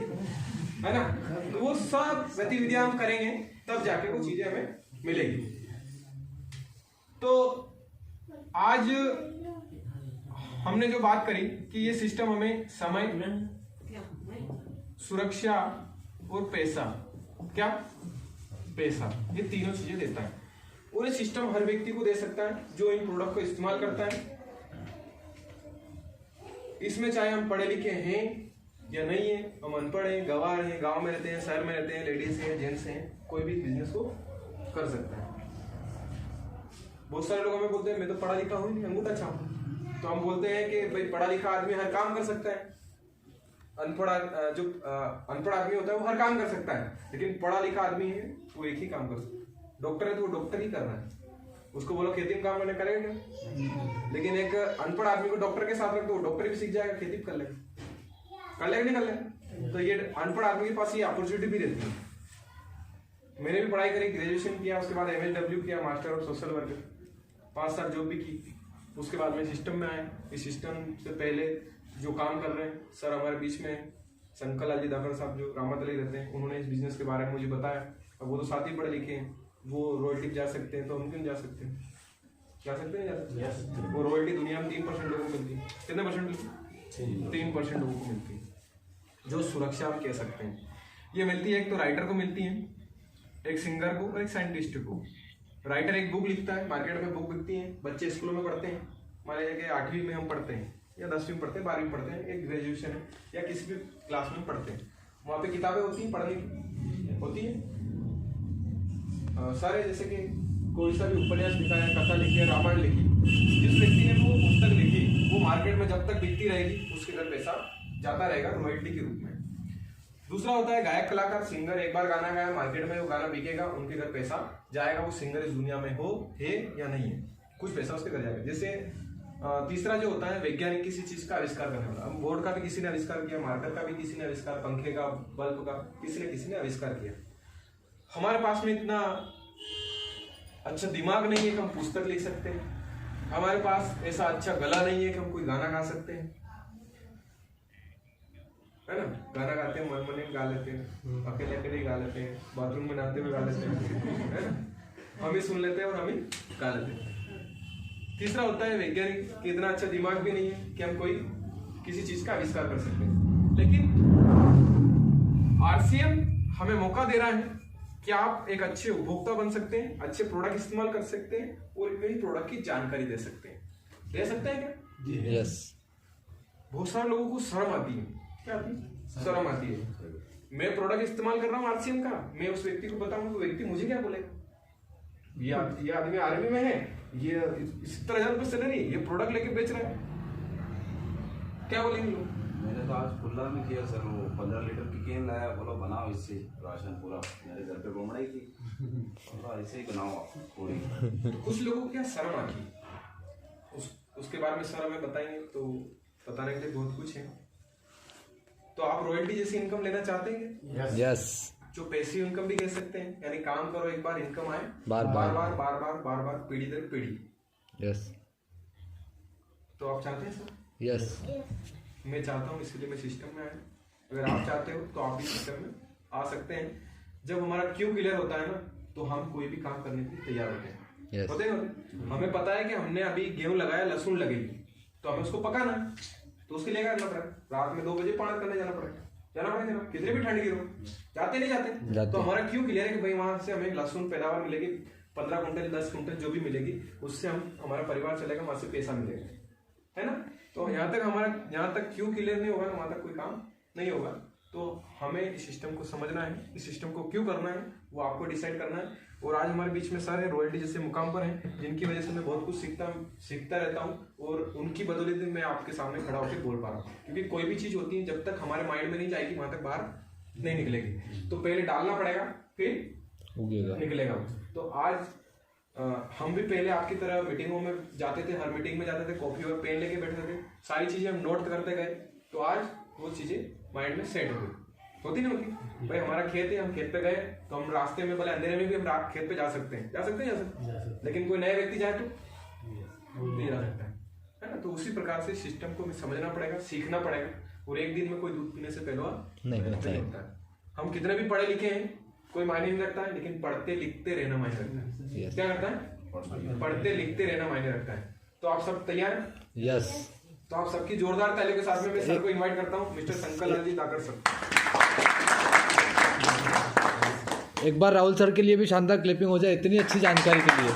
है ना। तो वो सब गतिविधियां हम करेंगे तब जाके वो चीजें हमें मिलेगी। तो आज हमने जो बात करी कि ये सिस्टम हमें समय, सुरक्षा और पैसा, क्या पैसा, ये तीनों चीजें देता है। और ये सिस्टम हर व्यक्ति को दे सकता है जो इन प्रोडक्ट को इस्तेमाल करता है। इसमें चाहे हम पढ़े लिखे हैं या नहीं है, हम अनपढ़ हैं, गंवार हैं, गांव में रहते हैं, शहर में रहते हैं, लेडीज हैं, जेंट्स हैं, कोई भी बिजनेस को कर सकता है। बहुत सारे लोग हमें बोलते हैं मैं तो पढ़ा लिखा हूं नहीं, अंगूठा छाप। तो हम बोलते हैं कि भाई पढ़ा लिखा आदमी हर काम कर सकता है, अनपढ़ आदमी होता है वो हर काम कर सकता है, लेकिन पढ़ा लिखा आदमी है वो एक ही काम कर सकता है। डॉक्टर है तो वो डॉक्टर ही कर रहा है, उसको बोलो खेती में काम करने करेगा क्या? लेकिन एक अनपढ़ आदमी को डॉक्टर के साथ रख दो, डॉक्टर भी सीख जाएगा, खेती भी कर लेगा नहीं कर लेगा। तो ये अनपढ़ आदमी के पास ये अपॉर्चुनिटी भी रहती है। मैंने भी पढ़ाई करी, ग्रेजुएशन किया, उसके बाद MSW किया, मास्टर ऑफ सोशल वर्क, 5 साल जॉब भी की। उसके बाद मैं सिस्टम में आया। इस सिस्टम से पहले जो काम कर रहे हैं सर हमारे बीच में, शंकर लाल जी दाकर साहब जो रामातली रहते हैं, उन्होंने इस बिजनेस के बारे में मुझे बताया। अब वो तो साथ ही पढ़े लिखे हैं, वो रॉयल्टी जा सकते हैं, तो हम क्यों नहीं जा सकते? जा सकते हैं, जा सकते हैं। वो रॉयल्टी दुनिया में 3% लोगों को मिलती है। कितने परसेंट मिलती है? 3% लोगों को मिलती है, जो सुरक्षा आप कह सकते हैं। ये मिलती है एक तो राइटर को मिलती है, एक सिंगर को और एक साइंटिस्ट को। राइटर एक बुक लिखता है, मार्केट में बुक बिकती है, बच्चे स्कूलों में पढ़ते हैं। मान लीजिए कि 8वीं में हम पढ़ते हैं या 10वीं में पढ़ते हैं, 12वीं में पढ़ते हैं, एक ग्रेजुएशन है या किसी भी क्लास में पढ़ते हैं, वहाँ पे किताबें होती हैं, पढ़ने की होती है सारे। जैसे कि कोई सा भी उपन्यास लिखा है, कथा लिखी है, रामायण लिखी, जिस व्यक्ति ने वो पुस्तक लिखी वो मार्केट में जब तक बिकती रहेगी उसके घर पैसा जाता रहेगा रॉयल्टी के रूप में। दूसरा होता है गायक कलाकार, सिंगर। एक बार गाना गाया मार्केट में, वो गाना बिकेगा, उनके घर पैसा जाएगा, वो सिंगर इस दुनिया में हो है या नहीं है, कुछ पैसा उसके घर जाएगा। जैसे तीसरा जो होता है वैज्ञानिक, किसी चीज का आविष्कार करने वाला। अब बोर्ड का भी किसी ने आविष्कार किया, मार्कर का भी किसी ने आविष्कार, पंखे का, बल्ब का किसी ने आविष्कार किया। हमारे पास में इतना अच्छा दिमाग नहीं है कि हम पुस्तक लिख सकते हैं, हमारे पास ऐसा अच्छा गला नहीं है कि हम कोई गाना गा सकते हैं, है ना। गाना गाते हैं, मन में गा लेते हैं, अकेले अकेले गा लेते हैं, बाथरूम में नहाते हुए गा लेते हैं, है ना। हम ही सुन लेते हैं और हम ही गा लेते हैं। तीसरा होता है वैज्ञानिक, कि इतना अच्छा दिमाग भी नहीं है कि हम कोई किसी चीज का आविष्कार कर सकते हैं। लेकिन आरसीएम हमें मौका दे रहा है कि आप एक अच्छे उपभोक्ता बन सकते हैं, अच्छे प्रोडक्ट इस्तेमाल कर सकते हैं और वही प्रोडक्ट की जानकारी दे सकते हैं। दे सकते हैं क्या? यस। बहुत सारे लोगों को शर्म आती है। क्या आती है? शर्म आती है। मैं प्रोडक्ट इस्तेमाल कर रहा हूँ आरसीएम का, मैं उस व्यक्ति को बताऊंगा तो व्यक्ति मुझे क्या बोलेगा? ये आदमी आर्मी में है, ये 70,000 रुपये सैलरी, ये प्रोडक्ट लेके बेच रहा है, क्या बोलेंगे लोग? मैंने तो आज खुला में किया सर, वो 15 लीटर की कैन लाया, बोलो बनाओ इससे राशन पूरा। मेरे घर पे घूमड़ाई की, बोलो ऐसे ही बनाओ आप पूरी। तो कुछ लोगों को क्या शर्म आती है, उसके बारे में सर हमें बताएंगे, तो बताने के लिए बहुत कुछ है। तो आप रॉयल्टी जैसी इनकम लेना चाहते हैं? यस। जो पैसिव इनकम भी कह सकते हैं, यानी काम करो एक बार इनकम आए बार बार पीढ़ी दर पीढ़ी। यस। तो आप चाहते हैं सर? यस। मैं चाहता हूँ, इसलिए मैं सिस्टम में आया। अगर आप चाहते हो तो आप भी सिस्टम में आ सकते हैं। जब हमारा क्यू क्लियर होता है ना, तो हम कोई भी काम करने के लिए तैयार होते हैं। Yes. होते हैं। हमें पता है कि हमने अभी गेहूं लगाया, लहसुन लगेगी, तो हमें उसको पकाना है, तो उसके लिए क्या करना पड़ेगा? रात में 2 बजे पानी करने जाना पड़ेगा, कितने भी ठंड गिरो, जाते नहीं जाते? तो हमारा क्यों क्लियर है कि भाई वहां से हमें लहसुन पैदावार मिलेगी, 15 कुंटल 10 कुंटल जो भी मिलेगी, उससे हमारा परिवार चलेगा, वहां से पैसा मिलेगा, है ना। तो यहाँ तक क्यों क्लियर नहीं होगा, वहां तक कोई काम नहीं होगा। तो हमें इस सिस्टम को समझना है, इस सिस्टम को क्यों करना है वो आपको डिसाइड करना है। और आज हमारे बीच में सारे रॉयल्टी जैसे मुकाम पर हैं, जिनकी वजह से मैं बहुत कुछ सीखता रहता हूँ, और उनकी बदौलत मैं आपके सामने खड़ा होकर बोल पा रहा हूँ। क्योंकि कोई भी चीज होती है जब तक हमारे माइंड में नहीं जाएगी वहां तक बाहर नहीं निकलेगी। तो पहले डालना पड़ेगा, फिर निकलेगा। तो आज हम भी पहले आपकी तरह मीटिंगों में जाते थे, हर मीटिंग में जाते थे, कॉपी और पेन लेके बैठते थे, सारी चीजें हम नोट करते गए। तो आज वो चीजें माइंड में सेट हो गई। होती नहीं होती? भाई हमारा खेत है, हम खेत पे गए तो हम रास्ते में भले अंधेरे में भी हम खेत पे जा सकते हैं, लेकिन कोई नया व्यक्ति जाए तो नहीं जा सकता है ना। तो उसी प्रकार से सिस्टम को समझना पड़ेगा, सीखना पड़ेगा। और एक दिन में कोई दूध पीने से पहले नहीं होता है। हम कितने भी पढ़े लिखे हैं कोई मायने नहीं रखता है, लेकिन पढ़ते लिखते रहना मायने रखता है। क्या करता है? पढ़ते लिखते रहना मायने रखता है। तो आप सब तैयार हैं? यस। तो आप सबकी जोरदार तालियों के साथ में मैं सर को इनवाइट करता हूँ, मिस्टर शंकर लाल जी दाकर सर। एक बार राहुल सर के लिए भी शानदार क्लिपिंग हो जाए, इतनी अच्छी जानकारी के लिए।